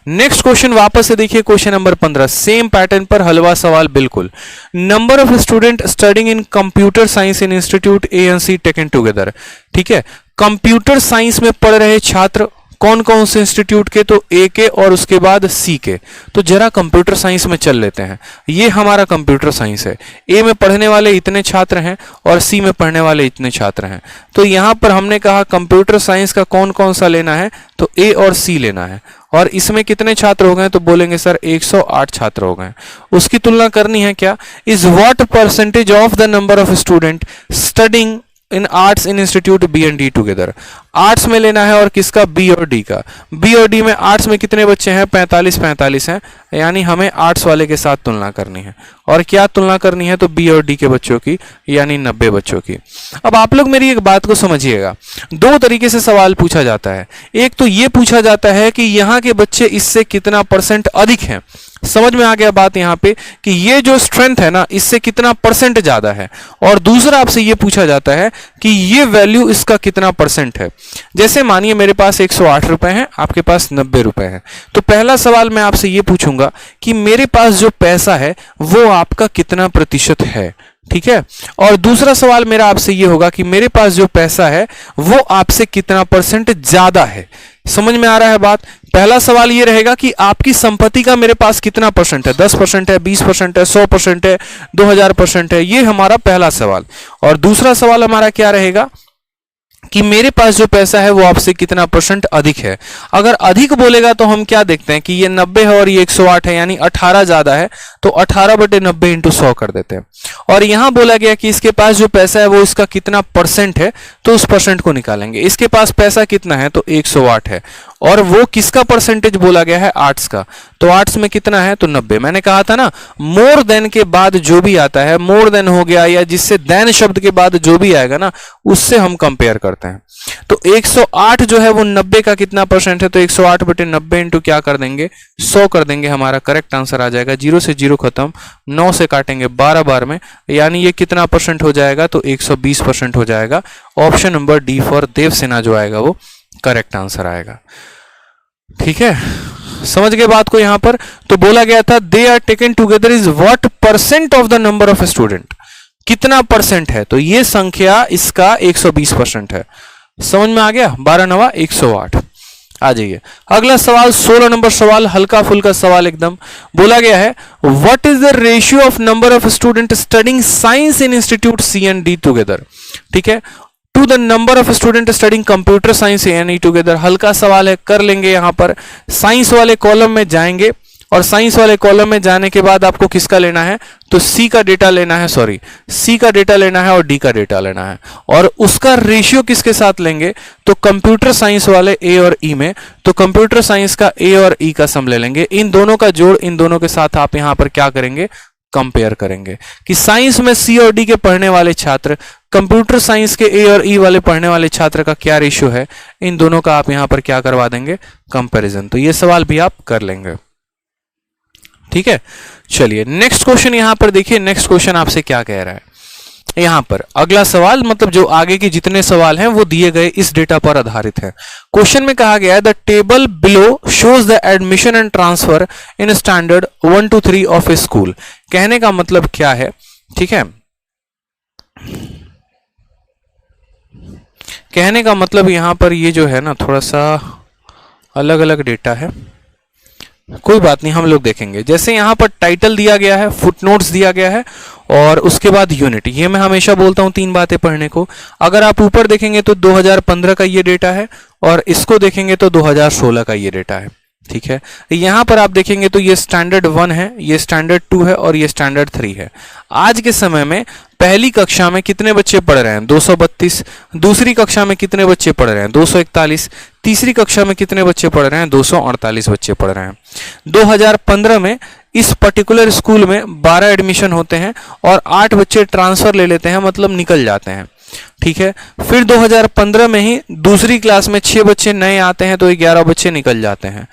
नेक्स्ट क्वेश्चन वापस से देखिए, क्वेश्चन नंबर 15, सेम पैटर्न पर हलवा सवाल बिल्कुल। Number of student studying in computer science in institute A and C taken together. ठीक है, कंप्यूटर साइंस में पढ़ रहे छात्र कौन कौन से इंस्टीट्यूट के, तो ए के और उसके बाद सी के। तो जरा कंप्यूटर साइंस में चल लेते हैं, ये हमारा कंप्यूटर साइंस है, ए में पढ़ने वाले इतने छात्र हैं और सी में पढ़ने वाले इतने छात्र हैं। तो यहां पर हमने कहा कंप्यूटर साइंस का कौन कौन सा लेना है, तो ए और सी लेना है, और इसमें कितने छात्र हो गए, तो बोलेंगे सर 108 छात्र हो गए। उसकी तुलना करनी है क्या, is what percentage of the number of student studying in arts in institute B and D together. Arts में लेना है और किसका, बी और डी का। बी और डी में आर्ट्स में कितने बच्चे हैं, 45 हैं, यानी हमें आर्ट्स वाले के साथ तुलना करनी है। और क्या तुलना करनी है, तो बी और डी के बच्चों की, यानी 90 बच्चों की। अब आप लोग मेरी एक बात को समझिएगा, दो तरीके से सवाल पूछा जाता है। एक तो ये पूछा जाता है कि यहाँ के बच्चे इससे कितना परसेंट अधिक हैं, समझ में आ गया बात यहाँ पे, कि ये जो स्ट्रेंथ है ना, इससे कितना परसेंट ज्यादा है। और दूसरा आपसे ये पूछा जाता है कि ये वैल्यू इसका कितना परसेंट है। जैसे मानिए मेरे पास 108 रुपए हैं, आपके पास 90 रुपए हैं, तो पहला सवाल मैं आपसे ये पूछूंगा कि मेरे पास जो पैसा है वो आपका कितना प्रतिशत है। ठीक है, और दूसरा सवाल मेरा आपसे ये होगा कि मेरे पास जो पैसा है वो आपसे कितना परसेंट ज्यादा है। समझ में आ रहा है बात। पहला सवाल ये रहेगा कि आपकी संपत्ति का मेरे पास कितना परसेंट है, 10% है, 20% है, 100% है, 2000% है, ये हमारा पहला सवाल। और दूसरा सवाल हमारा क्या रहेगा कि मेरे पास जो पैसा है वो आपसे कितना परसेंट अधिक है। अगर अधिक बोलेगा तो हम क्या देखते हैं कि ये 90 है और ये 108 है, यानी 18 ज्यादा है, तो 18/90 इंटू 100 कर देते हैं। और यहां बोला गया कि इसके पास जो पैसा है वो इसका कितना परसेंट है, तो उस परसेंट को निकालेंगे। इसके पास पैसा कितना है, तो 108 है, और वो किसका परसेंटेज बोला गया है, आर्ट्स का। तो आर्ट्स में कितना है, तो 90। मैंने कहा था ना, मोर देन के बाद जो भी आता है, मोर देन हो गया या जिससे देन शब्द के बाद जो भी आएगा ना, उससे हम कंपेयर करते हैं। तो 108 जो है वो 90 का कितना परसेंट है, तो 108/90 इंटू क्या कर देंगे, 100 कर देंगे, हमारा करेक्ट आंसर आ जाएगा। 0 से 0 खत्म, 9 से काटेंगे 12 बार में, यानी ये कितना परसेंट हो जाएगा, तो 120% हो जाएगा। Option number D for Devasena जो आएगा वो करेक्ट आंसर आएगा। ठीक है, समझ गए बात को यहां पर। तो बोला गया था they are taken together is what percent of the number of student, कितना परसेंट है, तो ये संख्या इसका 120% है। समझ में आ गया, 12×9 108। आ जाइए अगला सवाल, 16 नंबर सवाल, हल्का फुल्का सवाल एकदम। बोला गया है what is the ratio of number of student studying science in institute C and D together. ठीक है, to the number of student studying computer science and E together. हल्का सवाल है, कर लेंगे। यहां पर साइंस वाले कॉलम में जाएंगे, और साइंस वाले कॉलम में जाने के बाद आपको किसका लेना है, तो सी का डेटा लेना है, सी का डेटा लेना है और डी का डेटा लेना है। और उसका रेशियो किसके साथ लेंगे, तो कंप्यूटर साइंस वाले ए और ई में, तो कंप्यूटर साइंस का ए और ई का सम ले लेंगे। इन दोनों का जोड़ इन दोनों के साथ आप यहां पर क्या करेंगे, कंपेयर करेंगे कि साइंस में सी और डी के पढ़ने वाले छात्र, कंप्यूटर साइंस के ए और ई वाले पढ़ने वाले छात्र का क्या रेशियो है, इन दोनों का आप यहां पर क्या करवा देंगे, कंपैरिजन। तो ये सवाल भी आप कर लेंगे। ठीक है, चलिए नेक्स्ट क्वेश्चन यहां पर देखिए। नेक्स्ट क्वेश्चन आपसे क्या कह रहा है यहां पर, अगला सवाल मतलब जो आगे के जितने सवाल हैं वो दिए गए इस डेटा पर आधारित है। क्वेश्चन में कहा गया है the table below shows the admission and transfer in standard 1 to 3 of A school. कहने का मतलब क्या है, ठीक है, कहने का मतलब यहां पर ये जो है ना थोड़ा सा अलग अलग डेटा है, कोई बात नहीं हम लोग देखेंगे। जैसे यहां पर टाइटल दिया गया है, फुटनोट्स दिया गया है और उसके बाद यूनिट। ये मैं हमेशा बोलता हूं 3 बातें पढ़ने को। अगर आप ऊपर देखेंगे तो 2015 का ये डेटा है और इसको देखेंगे तो 2016 का ये डेटा है, ठीक है। यहां पर आप देखेंगे तो ये स्टैंडर्ड 1 है, ये स्टैंडर्ड 2 है और ये स्टैंडर्ड 3 है। आज के समय में पहली कक्षा में कितने बच्चे पढ़ रहे हैं, 232। दूसरी कक्षा में कितने बच्चे पढ़ रहे हैं, 241। तीसरी कक्षा में कितने बच्चे पढ़ रहे हैं, 248 बच्चे पढ़ रहे हैं। 2015 में इस पर्टिकुलर स्कूल में 12 एडमिशन होते हैं और 8 बच्चे ट्रांसफर ले लेते हैं, मतलब निकल जाते हैं, ठीक है। फिर 2015 में ही दूसरी क्लास में 6 बच्चे नए आते हैं तो 11 बच्चे निकल जाते हैं।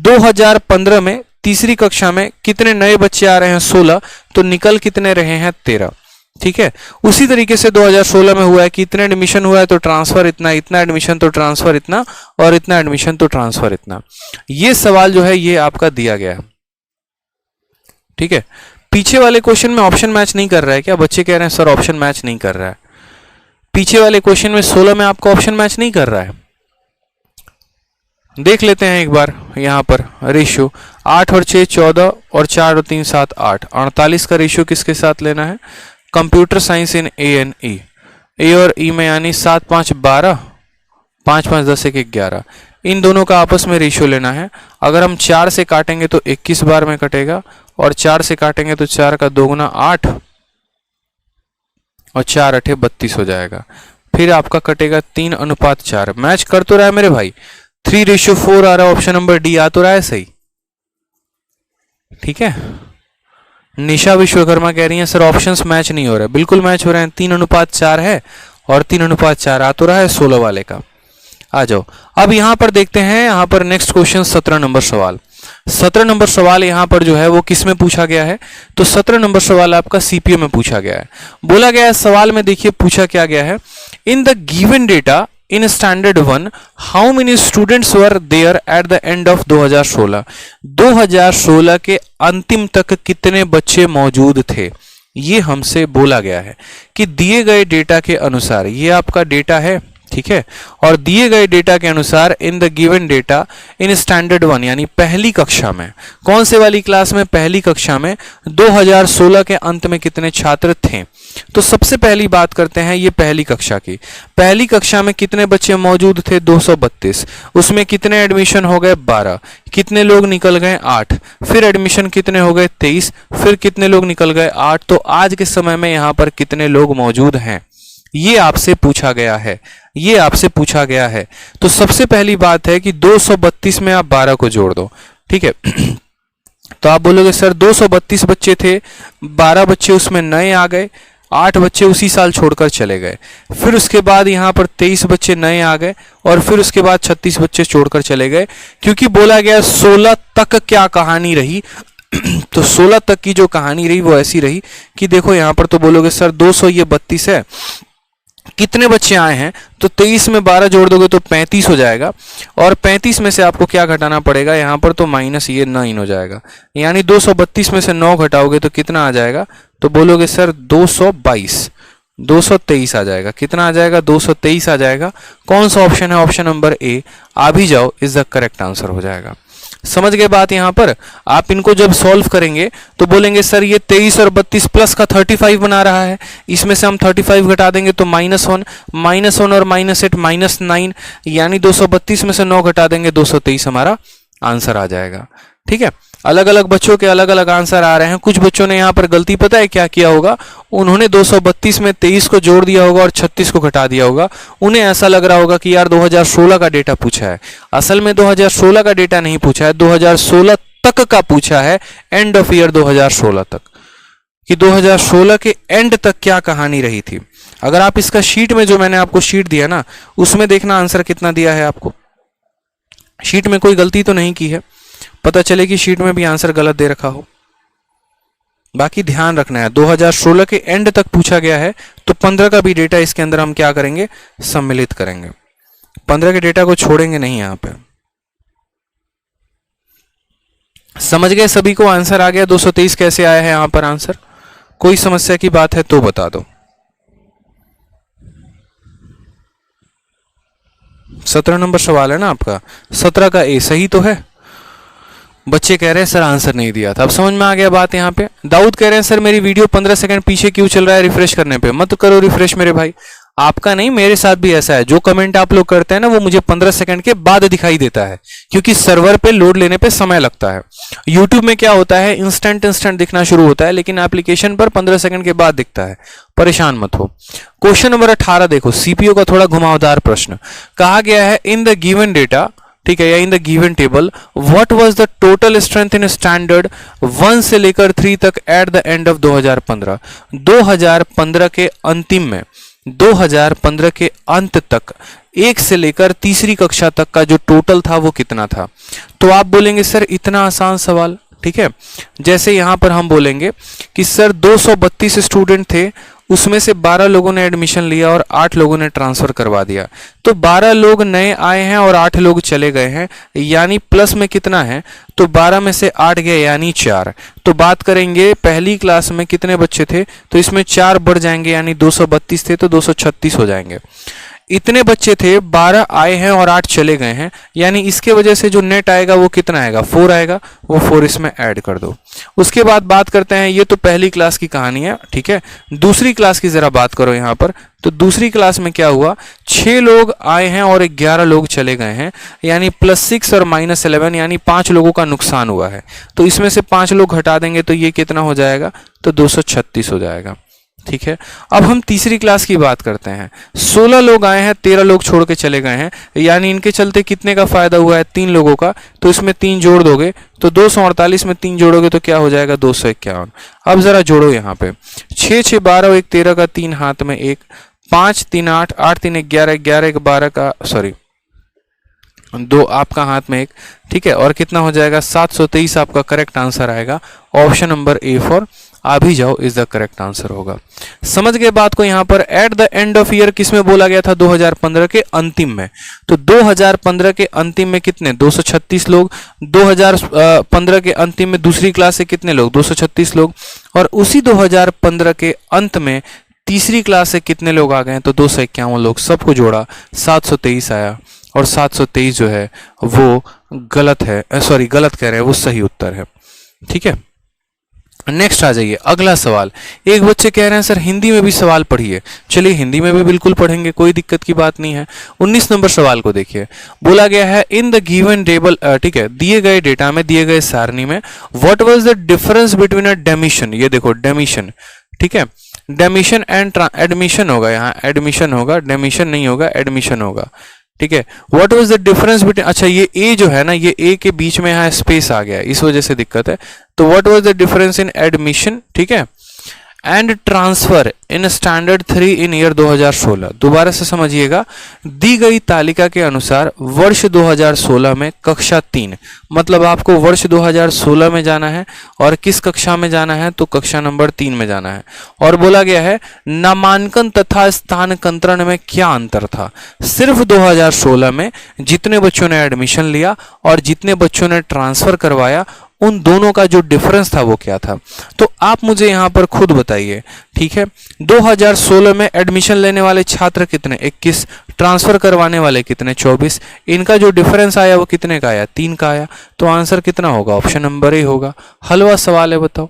2015 में तीसरी कक्षा में कितने नए बच्चे आ रहे हैं, 16, तो निकल कितने रहे हैं, 13, ठीक है। उसी तरीके से 2016 में हुआ है कि इतने एडमिशन हुआ है तो ट्रांसफर इतना, इतना एडमिशन तो ट्रांसफर इतना और इतना एडमिशन तो ट्रांसफर इतना। ये सवाल जो है ये आपका दिया गया है, ठीक है। पीछे वाले क्वेश्चन में ऑप्शन मैच नहीं कर रहा है क्या, बच्चे कह रहे हैं सर ऑप्शन मैच नहीं कर रहा है। पीछे वाले क्वेश्चन में 16 में आपका ऑप्शन मैच नहीं कर रहा है, देख लेते हैं एक बार। यहां पर रेशियो 8 और 6 14 और 4 और 3 7 8, 48 का रेशियो किसके साथ लेना है, computer science in A and E, A और ई में यानी 7 5 12, 5 5 10 1 11, इन दोनों का आपस में रेशियो लेना है। अगर हम 4 से काटेंगे तो 21 बार में कटेगा और 4 से काटेंगे तो 4 का 2 गुना 8 और 4 अठे 32 हो जाएगा। फिर आपका कटेगा 3:4। मैच कर तो रहा है मेरे भाई, 3:4 आ रहा है, ऑप्शन नंबर डी आ तो रहा है सही, ठीक है। निशा विश्वकर्मा कह रही हैं सर ऑप्शंस मैच नहीं हो रहे, बिल्कुल मैच हो रहे हैं, 3:4 है और 3:4 आ तो रहा है 16 वाले का। आ जाओ अब यहां पर देखते हैं, यहां पर नेक्स्ट क्वेश्चन 17 नंबर सवाल। 17 नंबर सवाल यहां पर जो है वो किस में पूछा गया है, तो 17 नंबर सवाल आपका सीपीओ में पूछा गया है। बोला गया है सवाल में, देखिए पूछा क्या गया है, in the given data in standard 1 how many students were there at the end of 2016। 2016 के अंतिम तक कितने बच्चे मौजूद थे, ये हमसे बोला गया है कि दिए गए डेटा के अनुसार, ये आपका डेटा है, ठीक है, और दिए गए डेटा के अनुसार इन the given data in standard 1 यानी पहली कक्षा में, कौन से वाली क्लास में, पहली कक्षा में 2016 के अंत में कितने छात्र थे। तो सबसे पहली बात करते हैं ये पहली कक्षा की। पहली कक्षा में कितने बच्चे मौजूद थे, 232। उसमें कितने एडमिशन हो गए, 12। कितने लोग निकल गए, 8। फिर एडमिशन कितने हो गए, 23। फिर कितने लोग निकल गए, 8। तो आज के समय में यहां पर कितने लोग मौजूद हैं, ये आपसे पूछा गया है, ये आपसे पूछा गया है। तो सबसे पहली बात है कि 232 में आप 12 को जोड़ दो, ठीक है। तो आप बोलोगे सर 232 बच्चे थे, 12 बच्चे उसमें नए आ गए, 8 बच्चे उसी साल छोड़कर चले गए, फिर उसके बाद यहां पर 23 बच्चे नए आ गए और फिर उसके बाद 36 बच्चे छोड़कर चले गए। क्योंकि बोला गया 16 तक क्या कहानी रही तो 16 तक की जो कहानी रही वो ऐसी रही कि देखो यहां पर तो बोलोगे सर 200 ये 32 है, कितने बच्चे आए हैं, तो 23 में 12 जोड़ दोगे तो 35 हो जाएगा और 35 में से आपको क्या घटाना पड़ेगा, यहां पर तो माइनस ये 9 हो जाएगा, यानी 232 में से 9 घटाओगे तो कितना आ जाएगा, तो बोलोगे सर 222, 223 आ जाएगा। कितना आ जाएगा, 223 आ जाएगा। कौन सा ऑप्शन है, ऑप्शन नंबर ए, आ भी जाओ, इज द करेक्ट आंसर हो जाएगा। समझ गए बात। यहां पर आप इनको जब सॉल्व करेंगे तो बोलेंगे सर ये 23 और 32 प्लस का 35 बना रहा है, इसमें से हम 35 घटा देंगे तो -1, -1 और -8 -9, यानी 232 में से 9 घटा देंगे 223 हमारा आंसर आ जाएगा। ठीक है, अलग अलग बच्चों के अलग अलग आंसर आ रहे हैं। कुछ बच्चों ने यहाँ पर गलती पता है क्या किया होगा, उन्होंने 232 में 23 को जोड़ दिया होगा और 36 को घटा दिया होगा। उन्हें ऐसा लग रहा होगा कि यार 2016 का डेटा पूछा है, असल में 2016 का डेटा नहीं पूछा है, 2016 तक का पूछा है, एंड ऑफ ईयर 2016 तक, कि 2016 के एंड तक क्या कहानी रही थी। अगर आप इसका शीट में, जो मैंने आपको शीट दिया ना, उसमें देखना आंसर कितना दिया है आपको। शीट में कोई गलती तो नहीं की है, पता चले कि शीट में भी आंसर गलत दे रखा हो। बाकी ध्यान रखना है 2016 के एंड तक पूछा गया है, तो 15 का भी डेटा इसके अंदर हम क्या करेंगे, सम्मिलित करेंगे। 15 के डेटा को छोड़ेंगे नहीं यहां पे। समझ गए सभी को? आंसर आ गया 223 कैसे आया है यहां पर आंसर? कोई समस्या की बात है तो बता दो। 17 नंबर सवाल है ना आपका, 17 का ए सही तो है। बच्चे कह रहे हैं सर आंसर नहीं दिया था। अब समझ में आ गया बात यहाँ पे। दाऊद कह रहे हैं सर मेरी वीडियो 15 सेकंड पीछे क्यों चल रहा है रिफ्रेश करने पे? मत करो रिफ्रेश मेरे भाई, आपका नहीं मेरे साथ भी ऐसा है। जो कमेंट आप लोग करते हैं ना वो मुझे 15 सेकंड के बाद दिखाई देता है, क्योंकि सर्वर पे लोड लेने पे समय लगता है। यूट्यूब में क्या होता है, इंस्टेंट दिखना शुरू होता है, लेकिन एप्लीकेशन पर 15 सेकंड के बाद दिखता है। परेशान मत हो। क्वेश्चन नंबर 18 देखो, सीपीयू का थोड़ा घुमावदार प्रश्न। कहा गया है इन द गिवन डेटा, ठीक है, या इन the given table what was the total strength in standard 1 से लेकर 3 तक एट द एंड ऑफ 2015। 2015 के अंतिम में, 2015 के अंत तक 1 से लेकर तीसरी कक्षा तक का जो टोटल था वो कितना था? तो आप बोलेंगे सर इतना आसान सवाल, ठीक है। जैसे यहां पर हम बोलेंगे कि सर 232 स्टूडेंट थे, उसमें से 12 लोगों ने एडमिशन लिया और 8 लोगों ने ट्रांसफर करवा दिया। तो 12 लोग नए आए हैं और 8 लोग चले गए हैं, यानी प्लस में कितना है? तो 12 में से 8 गए यानी 4। तो बात करेंगे पहली क्लास में कितने बच्चे थे, तो इसमें 4 बढ़ जाएंगे, यानी 232 थे तो 236 हो जाएंगे। इतने बच्चे थे, 12 आए हैं और 8 चले गए हैं, यानी इसके वजह से जो नेट आएगा वो कितना आएगा? 4 आएगा। वो 4 इसमें ऐड कर दो। उसके बाद बात करते हैं, ये तो पहली क्लास की कहानी है, ठीक है। दूसरी क्लास की जरा बात करो यहां पर। तो दूसरी क्लास में क्या हुआ? 6 लोग आए हैं और 11 लोग चले गए हैं, यानी +6 और -11, यानी 5 लोगों का नुकसान हुआ है। तो इसमें से 5 लोग हटा देंगे तो ये कितना हो जाएगा? तो 236 हो जाएगा, ठीक है। अब हम तीसरी क्लास की बात करते हैं। 16 लोग आए हैं, 13 लोग छोड़ के चले गए हैं, यानी इनके चलते कितने का फायदा हुआ है? 3 लोगों का। तो इसमें 3 जोड़ दोगे तो 248 में 3 जोड़ोगे तो क्या हो जाएगा? 251। अब जरा जोड़ो यहाँ पे, 6 6 12 1 13 का 3 हाथ में 1, 5 3 8 8 3 11 11 1 12 का, सॉरी 2 आपका हाथ में 1, ठीक है। और कितना हो जाएगा? 723 आपका करेक्ट आंसर आएगा। ऑप्शन नंबर ए फॉर आ भी जाओ इज द करेक्ट आंसर होगा। समझ गए बात को? यहां पर eight the end of year किसमें बोला गया था? 2015 के अंतिम में। तो 2015 के अंतिम में कितने? 236 लोग। 2015 के अंतिम में दूसरी क्लास से कितने लोग? 236 लोग। और उसी 2015 के अंत में तीसरी क्लास से कितने लोग आ गए? तो 251 लोग। सबको जोड़ा 723 आया, और 723 जो है वो गलत है, सॉरी गलत कह रहे हैं, वो सही उत्तर है, ठीक है। नेक्स्ट आ जाइए, अगला सवाल। एक बच्चे कह रहे हैं सर हिंदी में भी सवाल पढ़िए। चलिए हिंदी में भी बिल्कुल पढ़ेंगे, कोई दिक्कत की बात नहीं है। 19 नंबर सवाल को देखिए। बोला गया है इन द गिवन टेबल, ठीक है, दिए गए डेटा में, दिए गए सारणी में, what was the difference between admission, ये देखो डेमिशन, ठीक है, डेमिशन एंड एडमिशन होगा, यहाँ एडमिशन होगा, डेमिशन नहीं होगा, एडमिशन होगा, ठीक है। What was the difference between, अच्छा ये ए जो है ना, ये ए के बीच में यहाँ स्पेस आ गया, इस वजह से दिक्कत है। तो what was the difference in admission, ठीक है, and transfer in standard 3 in year 2016। दोबारा से समझिएगा, दी गई तालिका के अनुसार वर्ष 2016 में कक्षा 3, मतलब आपको वर्ष 2016 में जाना है, और किस कक्षा में जाना है? तो कक्षा नंबर 3 में जाना है। और बोला गया है नामांकन तथा स्थानांतरण में क्या अंतर था? सिर्फ 2016 में जितने बच्चों ने एडमिशन लिया और जितने बच्चों ने ट्रांसफर करवाया, उन दोनों का जो डिफरेंस था वो क्या था? तो आप मुझे यहां पर खुद बताइए, ठीक है। 2016 में एडमिशन लेने वाले छात्र कितने? 21। ट्रांसफर करवाने वाले कितने? 24। इनका जो डिफरेंस आया वो कितने का आया? 3 का आया। तो आंसर कितना होगा? ऑप्शन नंबर ए होगा। हलवा सवाल है, बताओ।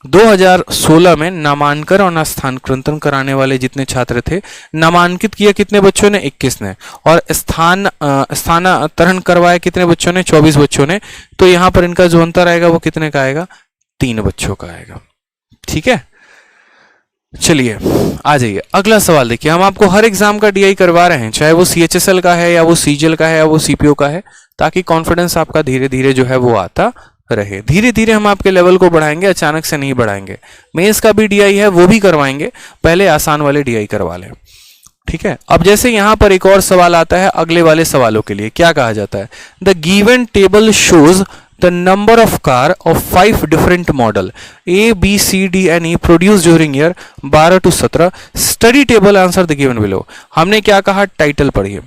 2016 में नामांकन और स्थानांतरण कराने वाले जितने छात्र थे, नामांकित किया कितने बच्चों ने? 21 ने। और स्थानांतरण करवाया कितने बच्चों ने? 24 बच्चों ने। तो यहां पर इनका जो अंतर आएगा वो कितने का आएगा? 3 बच्चों का आएगा, ठीक है। चलिए आ जाइए, अगला सवाल देखिए। हम आपको हर एग्जाम का डीआई करवा रहे हैं, चाहे वो सीएचएसएल का है या वो सीजीएल का है या वो सीपीओ का है, ताकि कॉन्फिडेंस आपका धीरे धीरे जो है वो आता रहे। धीरे धीरे हम आपके लेवल को बढ़ाएंगे, अचानक से नहीं बढ़ाएंगे। मेंस का भी डीआई है वो भी करवाएंगे, पहले आसान वाले डीआई करवा लें, ठीक है। अब जैसे यहां पर एक और सवाल आता है अगले वाले सवालों के लिए, क्या कहा जाता है? The given table shows the number of car of 5 different model A, B, C, D and E produce during year 12 to 17, study table answer the given below. हमने क्या कहा, टाइटल पढ़िए।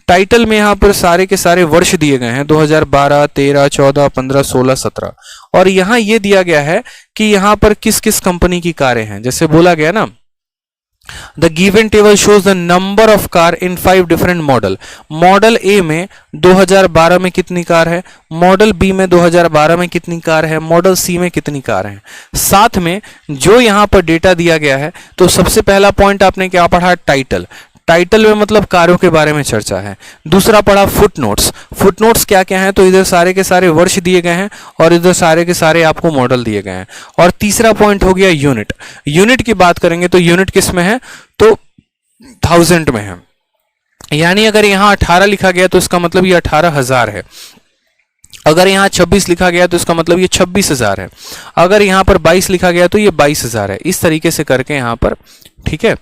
टाइटल में यहां पर सारे के सारे वर्ष दिए गए हैं 2012, 13, 14, 15, 16, 17 और यहां ये दिया गया है कि यहां पर किस किस कंपनी की कारें हैं। जैसे बोला गया ना, the given table shows the number of car in 5 different model. Model A में 2012 में कितनी कार है, मॉडल बी में 2012 में कितनी कार है, मॉडल सी में कितनी कार है। साथ में जो यहां पर डेटा दिया गया है, तो सबसे पहला पॉइंट आपने क्या पढ़ा, टाइटल। टाइटल में मतलब कारों के बारे में चर्चा है। दूसरा पढ़ा फुटनोट्स। फुटनोट्स क्या क्या है, तो इधर सारे के सारे वर्ष दिए गए हैं और इधर सारे के सारे आपको मॉडल दिए गए हैं। और तीसरा पॉइंट हो गया यूनिट। यूनिट की बात करेंगे तो यूनिट किस में है, तो 1000 में है। यानी अगर यहाँ 18 लिखा गया तो इसका मतलब ये 18,000 है। अगर यहाँ 26 लिखा गया तो इसका मतलब ये 26,000 है। अगर यहाँ पर 22 लिखा गया तो ये 22,000 है। इस तरीके से करके यहाँ पर, ठीक है,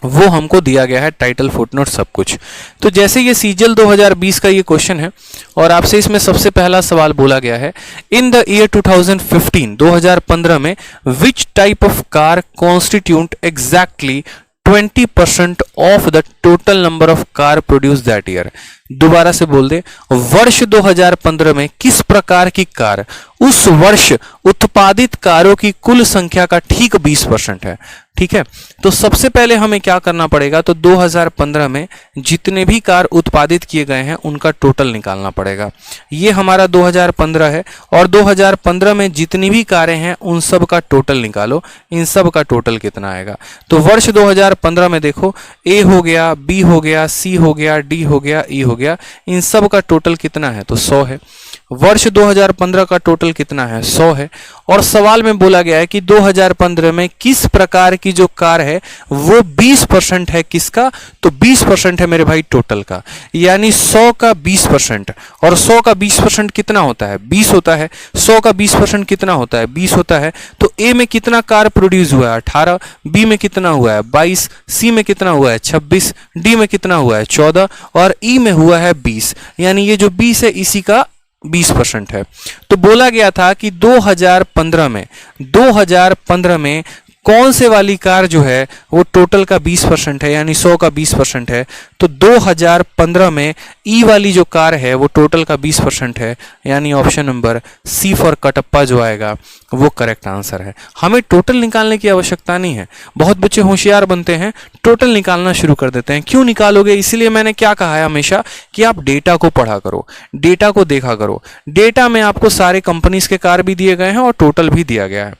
वो हमको दिया गया है, टाइटल, फुटनोट, सब कुछ। तो जैसे ये सीजल 2020 का ये क्वेश्चन है और आपसे इसमें सबसे पहला सवाल बोला गया है, इन द ईयर 2015 2015 में विच type of car constitute exactly 20% of the total number of car produce that year. दोबारा से बोल दे, वर्ष 2015 में किस प्रकार की कार उस वर्ष उत्पादित कारों की कुल संख्या का ठीक 20% है। ठीक है, तो सबसे पहले हमें क्या करना पड़ेगा, तो 2015 में जितने भी कार उत्पादित किए गए हैं उनका टोटल निकालना पड़ेगा। ये हमारा 2015 है और 2015 में जितनी भी कारें हैं उन सब का टोटल निकालो, इन सब का टोटल कितना आएगा। तो वर्ष 2015 में देखो, ए हो गया, बी हो गया, सी हो गया, डी हो गया, ई हो गया, इन सब का टोटल कितना है, तो 100 है। वर्ष 2015 का टोटल कितना है, 100 है। और सवाल में बोला गया है कि 2015 में किस प्रकार की जो कार है वो 20% है, किसका, तो 20% है मेरे भाई टोटल का। यानी 100 का 20%, और 100 का 20% कितना होता है, 20 होता है। 100 का 20% कितना होता है, 20 होता है। तो ए में कितना कार प्रोड्यूस हुआ है, 18, बी में कितना हुआ है, 22, सी में कितना हुआ है, 26, डी में कितना हुआ है, 14 और ई में हुआ है 20। यानी ये जो 20 है इसी का 20% है। तो बोला गया था कि 2015 में कौन से वाली कार जो है वो टोटल का 20% है, यानी 100 का 20% है। तो 2015 में ई वाली जो कार है वो टोटल का 20% है, यानी option number C for Kattappa जो आएगा वो करेक्ट आंसर है। हमें टोटल निकालने की आवश्यकता नहीं है। बहुत बच्चे होशियार बनते हैं, टोटल निकालना शुरू कर देते हैं। क्यों निकालोगे, इसलिए मैंने क्या कहा है हमेशा कि आप डेटा को पढ़ा करो, डेटा को देखा करो। डेटा में आपको सारे कंपनीज के कार भी दिए गए हैं और टोटल भी दिया गया है।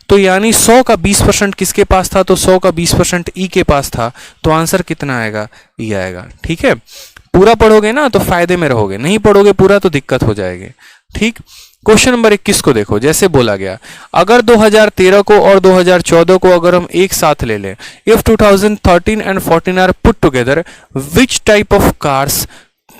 तो यानी 100 का 20% किसके पास था, तो 100 का 20% ई के पास था। तो आंसर कितना आएगा, ई आएगा। ठीक है, पूरा पढ़ोगे ना तो फायदे में रहोगे, नहीं पढ़ोगे पूरा तो दिक्कत हो जाएगी। ठीक, क्वेश्चन नंबर 21 को देखो। जैसे बोला गया, अगर 2013 को और 2014 को अगर हम एक साथ ले लें, if 2013 and 14 are put together, which type of cars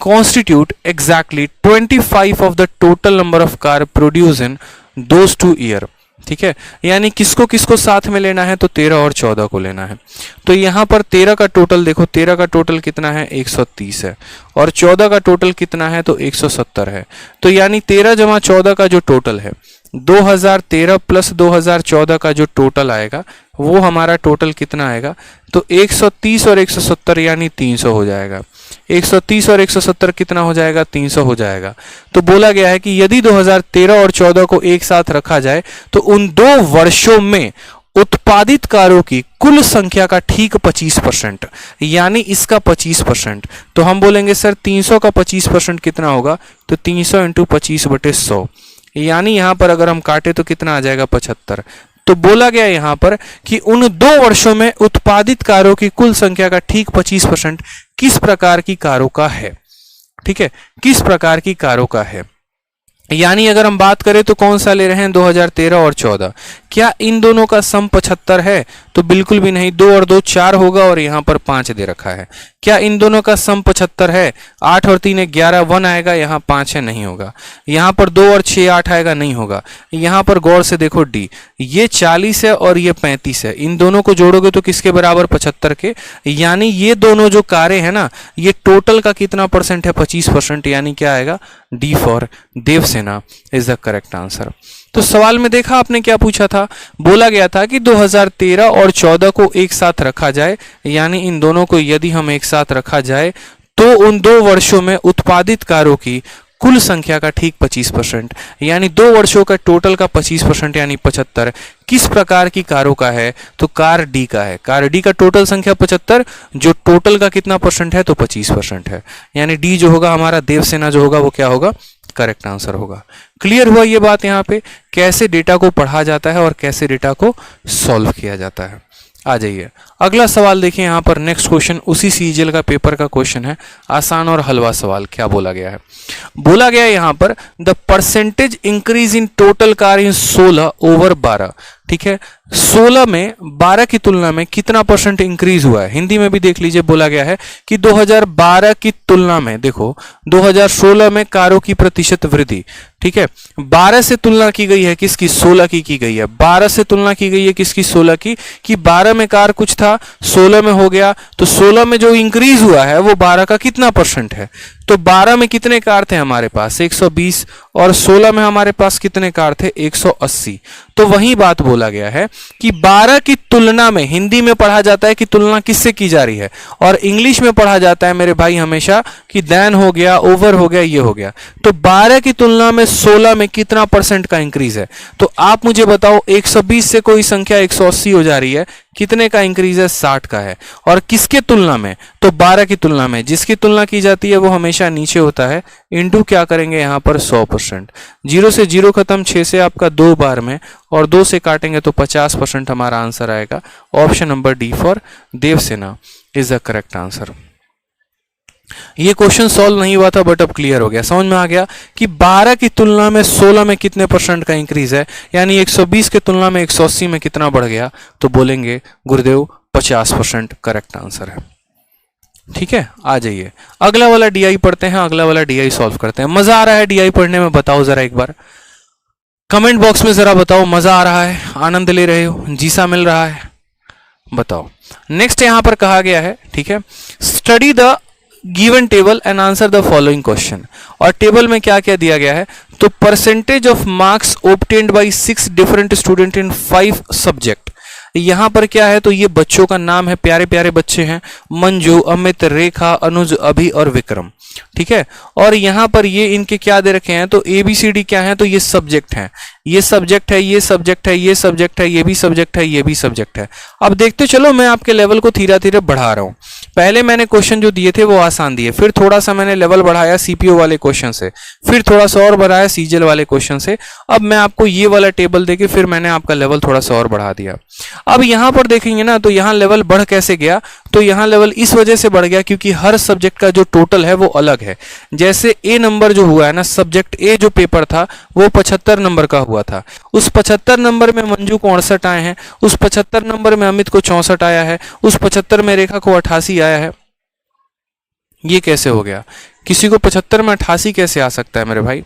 constitute exactly 25 of the total number of car produced in those 2 year। ठीक है, यानी किसको किसको साथ में लेना है, तो 13 और 14 को लेना है। तो यहां पर 13 का टोटल देखो, 13 का टोटल कितना है, 130 है। और 14 का टोटल कितना है, तो 170 है। तो यानी 13 जमा 14 का जो टोटल है, 2013 प्लस 2014 का जो टोटल आएगा वो हमारा टोटल कितना आएगा, तो 130 और 170 यानी 300 हो जाएगा। 130 और 170 कितना हो जाएगा, 300 हो जाएगा। तो बोला गया है कि यदि 2013 और 14 को एक साथ रखा जाए तो उन 2 वर्षों में उत्पादित कारों की कुल संख्या का ठीक 25%, यानी इसका 25%। तो हम बोलेंगे सर 300 का 25% कितना होगा, तो 300 इंटू 25/100, यानी यहां पर अगर हम काटे तो कितना आ जाएगा, 75। तो बोला गया यहां पर कि उन 2 वर्षों में उत्पादित कारों की कुल संख्या का ठीक 25% किस प्रकार की कारों का है। ठीक है, किस प्रकार की कारों का है। यानी अगर हम बात करें तो कौन सा ले रहे हैं, 2013 और 14। क्या इन दोनों का सम 75 है, तो बिल्कुल भी नहीं। 2 और 2 4 होगा और यहां पर 5 दे रखा है। क्या इन दोनों का सम 75 है? 8 और 3 11, 1 आएगा, यहाँ 5 है, नहीं होगा। यहाँ पर 2 और 6 8 आएगा, नहीं होगा। यहाँ पर गौर से देखो डी, ये 40 है और ये 35 है, इन दोनों को जोड़ोगे तो किसके बराबर? 75 के। यानी ये दोनों जो कारें हैं ना, ये टोटल का कितना परसेंट है? 25%। यानी क्या आएगा? D for Devasena is the correct answer. तो सवाल में देखा आपने क्या पूछा था? बोला गया था कि 2013 और 14 को एक साथ रखा जाए, यानी इन दोनों को यदि हम एक साथ रखा जाए तो उन 2 वर्षों में उत्पादित कारों की कुल संख्या का ठीक 25%, यानी 2 वर्षों का टोटल का 25% यानी 75 किस प्रकार की कारों का है? तो कार डी का है। कार डी का टोटल संख्या 75, जो टोटल का कितना परसेंट है? तो 25% है। यानी डी जो होगा हमारा देवसेना जो होगा वो क्या होगा? करेक्ट आंसर होगा। क्लियर हुआ ये बात यहाँ पे, कैसे डेटा को पढ़ा जाता है और कैसे डेटा को सॉल्व किया जाता है। आ जाइए अगला सवाल देखिए, यहाँ पर नेक्स्ट क्वेश्चन उसी सीजीएल का पेपर का क्वेश्चन है, आसान और हलवा सवाल। क्या बोला गया है? बोला गया है यहाँ पर the percentage increase in total car in 16 over 12। ठीक है, 16 में 12 की तुलना में कितना परसेंट इंक्रीज हुआ है? हिंदी में भी देख लीजिए, बोला गया है कि 2012 की तुलना में, देखो 2016 में कारों की प्रतिशत वृद्धि। ठीक है, 12 से तुलना की गई है किसकी? 16 की गई है। 12 से तुलना की गई है किसकी? 16 की। कि 12 में कार कुछ था, 16 में हो गया, तो 16 में जो इंक्रीज हुआ है वो 12 का कितना परसेंट है? तो 12 में कितने कार थे हमारे पास? 120, और 16 में हमारे पास कितने कार थे? 180। तो वही बात बोला गया है कि 12 की तुलना में, हिंदी में पढ़ा जाता है कि तुलना किससे की जा रही है, और इंग्लिश में पढ़ा जाता है मेरे भाई हमेशा कि देन हो गया, ओवर हो गया, ये हो गया। तो 12 की तुलना में 16 में कितना परसेंट का इंक्रीज है? तो आप मुझे बताओ, 120 से कोई संख्या 180 हो जा रही है, कितने का इंक्रीज है? 60 का है। और किसके तुलना में? तो 12 की तुलना में। जिसकी तुलना की जाती है वो हमेशा नीचे होता है, इनटू क्या करेंगे यहाँ पर? 100%। 0 से 0 खत्म, 6 से आपका 2 बार में, और 2 से काटेंगे तो 50% हमारा आंसर आएगा। Option number D for Devasena is the correct answer. ये क्वेश्चन सॉल्व नहीं हुआ था बट अब क्लियर हो गया, समझ में आ गया कि 12 की तुलना में 16 में कितने परसेंट का इंक्रीज है, यानी 120 की तुलना में 180 में कितना बढ़ गया? तो बोलेंगे गुरुदेव 50% करेक्ट आंसर है। ठीक है, आ जाइए अगला वाला डीआई पढ़ते हैं, अगला वाला डीआई सॉल्व करते हैं। मजा आ रहा है डीआई पढ़ने में? बताओ जरा एक बार कमेंट बॉक्स में, जरा बताओ मजा आ रहा है, आनंद ले रहे हो, जीसा मिल रहा है? बताओ। नेक्स्ट यहां पर कहा गया है, ठीक है, study the given table and answer the following question. और टेबल में क्या क्या दिया गया है? तो percentage of marks obtained bye 6 different student in 5 subject. यहां पर क्या है? तो ये बच्चों का नाम है, प्यारे प्यारे बच्चे हैं, मंजू, अमित, रेखा, अनुज, अभि और विक्रम। ठीक है, और यहां पर ये इनके क्या दे रखे हैं? तो ABCD क्या है? तो ये सब्जेक्ट है, ये सब्जेक्ट है, ये सब्जेक्ट है, ये सब्जेक्ट है, ये भी सब्जेक्ट है, ये भी सब्जेक्ट है। अब देखते चलो, मैं आपके लेवल को धीरे धीरे बढ़ा रहा हूं। पहले मैंने क्वेश्चन जो दिए थे वो आसान दिए, फिर थोड़ा सा मैंने लेवल बढ़ाया CPO वाले क्वेश्चन से, फिर थोड़ा सा और बढ़ाया CGL वाले क्वेश्चन से। अब मैं आपको ये वाला टेबल देके फिर मैंने आपका लेवल थोड़ा सा और बढ़ा दिया। अब यहां पर देखेंगे ना, तो यहां लेवल बढ़ कैसे गया? तो यहां लेवल इस वजह से बढ़ गया क्योंकि हर सब्जेक्ट का जो टोटल है वो अलग है। जैसे A नंबर जो हुआ है ना, सब्जेक्ट A जो पेपर था वो 75 नंबर का हुआ था, उस 75 नंबर में मंजू को 68 आए हैं, उस 75 नंबर में अमित को 64 आया है, उस 75 में रेखा को 88 आया है। ये कैसे हो गया? किसी को 75 में 88 कैसे आ सकता है मेरे भाई?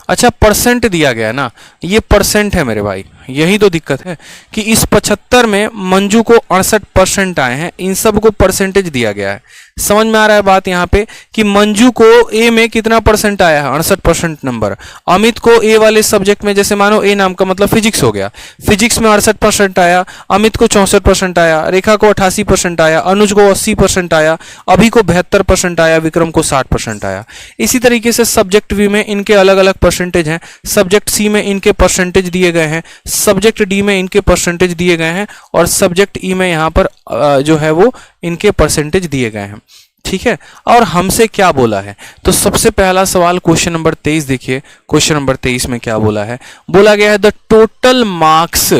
अच्छा, परसेंट दिया गया ना, ये परसेंट है मेरे भाई, यही तो दिक्कत है कि इस 75 में मंजू को 68% आए हैं, इन सब को परसेंटेज दिया गया है। समझ में आ रहा है बात यहाँ पे कि मंजू को A में कितना परसेंट आया है? 68% नंबर। अमित को A वाले सब्जेक्ट में, जैसे मानो A नाम का मतलब फिजिक्स हो गया, फिजिक्स में 68% आया, अमित को 64% आया, रेखा को 88% आया, अनुज को 80% आया, अभी को 72% आया, विक्रम को 60% आया। इसी तरीके से सब्जेक्ट B में इनके अलग अलग परसेंटेज हैं, सब्जेक्ट C में इनके परसेंटेज दिए गए हैं, सब्जेक्ट D में इनके परसेंटेज दिए गए हैं, और सब्जेक्ट E में यहाँ पर जो है वो इनके परसेंटेज दिए गए हैं। ठीक है, और हमसे क्या बोला है? तो सबसे पहला सवाल क्वेश्चन नंबर 23 देखिए, क्वेश्चन नंबर 23 में क्या बोला है? बोला गया है the total marks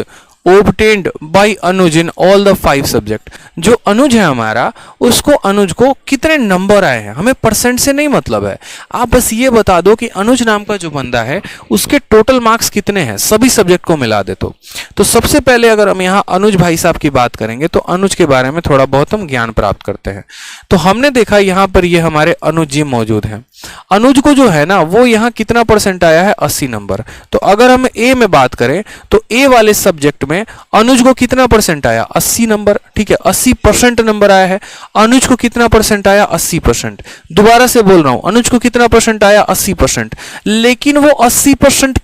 obtained by Anuj in all the 5 subject. जो अनुज है हमारा, उसको अनुज को कितने नंबर आए हैं, हमें परसेंट से नहीं मतलब है। आप बस ये बता दो कि अनुज नाम का जो बंदा है उसके टोटल मार्क्स कितने हैं सभी सब्जेक्ट को मिला दे तो सबसे पहले अगर हम यहाँ अनुज भाई साहब की बात करेंगे तो अनुज के बारे में थोड़ा बहुत हम ज्ञान प्राप्त करते हैं। तो हमने देखा यहाँ पर ये हमारे अनुज जी मौजूद हैं। अनुज को जो है ना वो यहाँ कितना परसेंट आया है, 80 नंबर। तो अगर हम ए में बात करें तो ए वाले सब्जेक्ट में अनुज को कितना परसेंट आया, 80 नंबर। ठीक है, 80% नंबर आया है। अनुज को कितना परसेंट आया, 80%। दोबारा से बोल रहा हूं, अनुज को कितना परसेंट आया, 80%। लेकिन वो 80%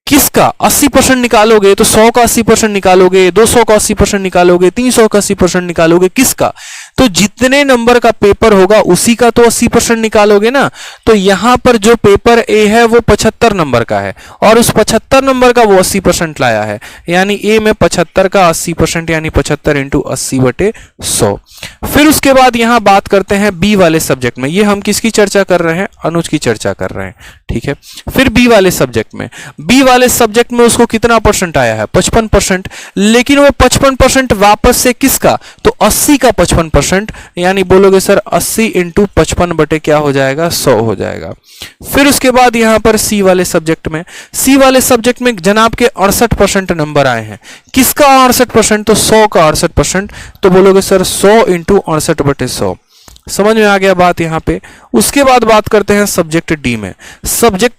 किसका 80% निकालोगे तो 100 का 80% निकालोगे, 200 का 80% निकालोगे, 300 का 80% निकालोगे, किसका? तो जितने नंबर का पेपर होगा उसी का तो 80% निकालोगे ना। तो यहां पर जो पेपर ए है वो 75 नंबर का है और उस 75 नंबर का वो 80% लाया है, यानी ए में 75 का 80% यानी 75 इंटू 80/100। फिर उसके बाद यहां बात करते हैं बी वाले सब्जेक्ट में। ये हम किसकी चर्चा कर रहे हैं, अनुज की चर्चा कर रहे हैं। ठीक है, फिर बी वाले सब्जेक्ट में उसको कितना परसेंट आया है, 55%। लेकिन वो 55% वापस से किसका, तो 80 का 55%, यानी बोलोगे सर 80 इंटू 55 क्या हो जाएगा, 100 हो जाएगा। फिर उसके बाद यहां पर सी वाले सब्जेक्ट में जनाब के 68% नंबर आए हैं। किसका 68%, तो 100 का 68%। तो बोलोगे सर 100 इंटू 68/100। समझ में आ गया बात यहां पे। उसके बाद बात करते हैं सब्जेक्ट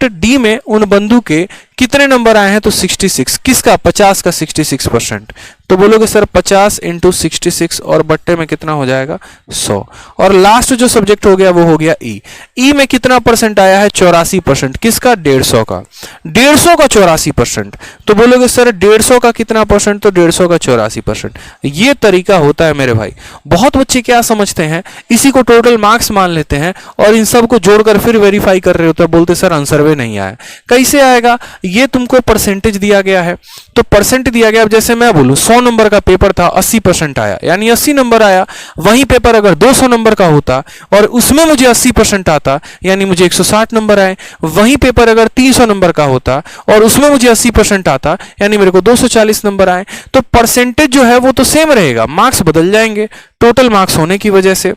डी में उन बंधु के कितने नंबर आए हैं, तो 66। किसका, 50 का 66%। तो बोलोगे सर 50 इंटू 66 और बट्टे में कितना हो जाएगा, 100। और लास्ट जो सब्जेक्ट हो गया वो हो गया ई में कितना परसेंट आया है, 84%। किसका, 150 का 84%। तो बोलोगे सर 150 का कितना परसेंट, तो 150 का 84%। ये तरीका होता है मेरे भाई। बहुत बच्चे क्या समझते हैं, इसी को टोटल मार्क्स मान लेते हैं और इन सब को जोड़कर फिर वेरीफाई कर रहे होते हैं, बोलते सर आंसर वे नहीं आया। कैसे आएगा, ये तुमको परसेंटेज दिया गया है तो परसेंट दिया गया। अब जैसे मैं बोलूं 100 नंबर का पेपर था, 80% आया, यानी 80 नंबर आया। वही पेपर अगर 200 नंबर का होता और उसमें मुझे 80% आता, यानी मुझे 160 नंबर आए। वही पेपर अगर 300 नंबर का होता और उसमें मुझे 80% आता, यानी मेरे को 240 नंबर आए। तो परसेंटेज जो है वो तो सेम रहेगा, मार्क्स बदल जाएंगे टोटल मार्क्स होने की वजह से।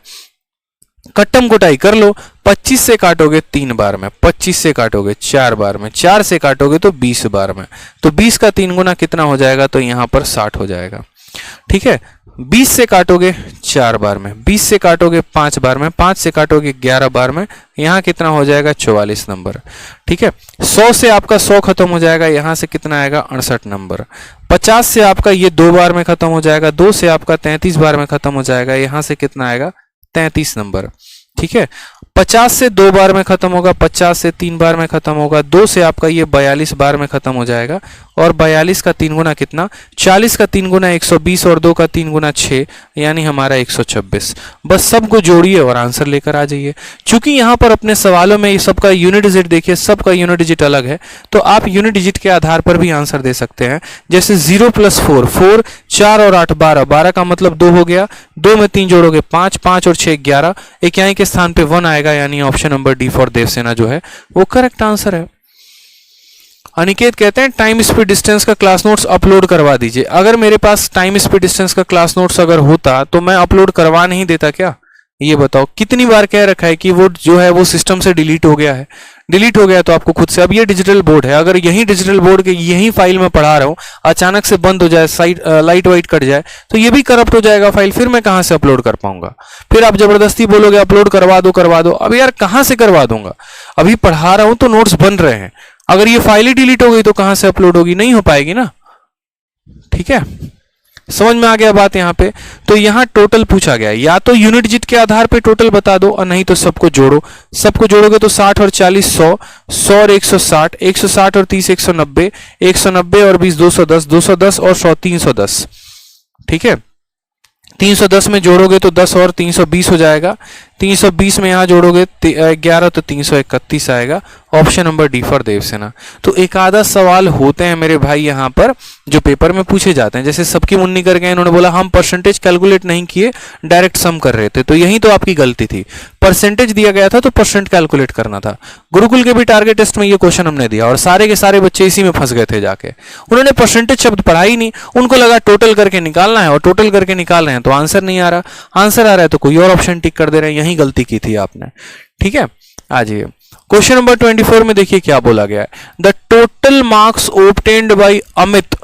कट्टम कुटाई कर लो, 25 से काटोगे 3 बार में, 25 से काटोगे 4 बार में, 4 से काटोगे तो 20 बार में। तो 20 का 3 गुना कितना हो जाएगा, तो यहां पर 60 हो जाएगा। ठीक है, 20 से काटोगे 4 बार में, 20 से काटोगे 5 बार में, 5 से काटोगे 11 बार में, यहां कितना हो जाएगा, 44 नंबर। ठीक है, 100 से आपका 100 खत्म हो जाएगा, यहां से कितना आएगा, 68 नंबर। 50 से आपका ये 2 बार में खत्म हो जाएगा, 2 से आपका 33 बार में खत्म हो जाएगा, यहां से कितना आएगा, 33 नंबर। ठीक है, 50 से 2 बार में खत्म होगा, 50 से 3 बार में खत्म होगा, 2 से आपका ये 42 बार में खत्म हो जाएगा। और 42 का 3 गुना कितना, 40 का 3 गुना 120 और 2 का 3 गुना 6, यानी हमारा 126। बस सबको जोड़िए और आंसर लेकर आ जाइए। चूंकि यहाँ पर अपने सवालों में सबका यूनिट डिजिट देखिए, सबका यूनिट डिजिट अलग है, तो आप यूनिट डिजिट के आधार पर भी आंसर दे सकते हैं। जैसे 0 + 4, 4, 4 और 8 12, 12 का मतलब 2 हो गया, 2 में 3 जोड़ोगे 5, 5 और 6 11, इक्याई के स्थान पे 1 आएगा, यानी option number D for Devasena जो है वो करेक्ट आंसर है। अनिकेत कहते हैं टाइम स्पीड डिस्टेंस का क्लास नोट्स अपलोड करवा दीजिए। अगर मेरे पास टाइम स्पीड डिस्टेंस का क्लास नोट्स अगर होता तो मैं अपलोड करवा नहीं देता क्या, ये बताओ। कितनी बार कह रखा है कि वो जो है वो सिस्टम से डिलीट हो गया है, डिलीट हो गया तो आपको खुद से। अब ये डिजिटल बोर्ड है, अगर यही डिजिटल बोर्ड के यही फाइल में पढ़ा रहा हूं, अचानक से बंद हो जाए, लाइट वाइट कट जाए तो ये भी करप्ट हो जाएगा फाइल, फिर मैं कहां से अपलोड कर पाऊंगा। फिर आप जबरदस्ती बोलोगे अपलोड करवा दो। अब यार कहां से करवा दूंगा, अभी पढ़ा रहा हूं तो नोट्स बन रहे हैं, अगर ये फाइल ही डिलीट हो गई तो कहां से अपलोड होगी, नहीं हो पाएगी ना। ठीक है, समझ में आ गया बात यहाँ पे। तो यहाँ टोटल पूछा गया, या तो यूनिट डिजिट के आधार पे टोटल बता दो और नहीं तो सबको जोड़ो। सबको जोड़ोगे तो 60 और 40 100, 100 और 160, 160 और 30 190, 190 और 20 210, 210 और 100 310। ठीक है, 310 में जोड़ोगे तो 10 और 320 हो जाएगा, 320 में यहाँ जोड़ोगे 11 तो 331 आएगा। Option number D for Devsena. तो एक आधा सवाल होते हैं मेरे भाई यहाँ पर जो पेपर में पूछे जाते हैं, जैसे सबकी मुन्नी कर गए, इन्होंने बोला हम परसेंटेज कैलकुलेट नहीं किए, डायरेक्ट सम कर रहे थे, तो यही तो आपकी गलती थी। परसेंटेज दिया गया था तो परसेंट कैलकुलेट करना था। गुरुकुल के भी टारगेट टेस्ट में ये क्वेश्चन हमने दिया और सारे के सारे बच्चे इसी में फंस गए थे जाके। उन्होंने परसेंटेज शब्द पढ़ा ही नहीं, उनको लगा टोटल करके निकालना है और टोटल करके निकाल रहे हैं तो आंसर नहीं आ रहा, आंसर आ रहा है तो कोई और ऑप्शन टिक कर दे रहे हैं। यही गलती की थी आपने। ठीक है, आ जाइए क्वेश्चन नंबर 24 में। देखिए क्या बोला गया है, the total marks obtained bye Amit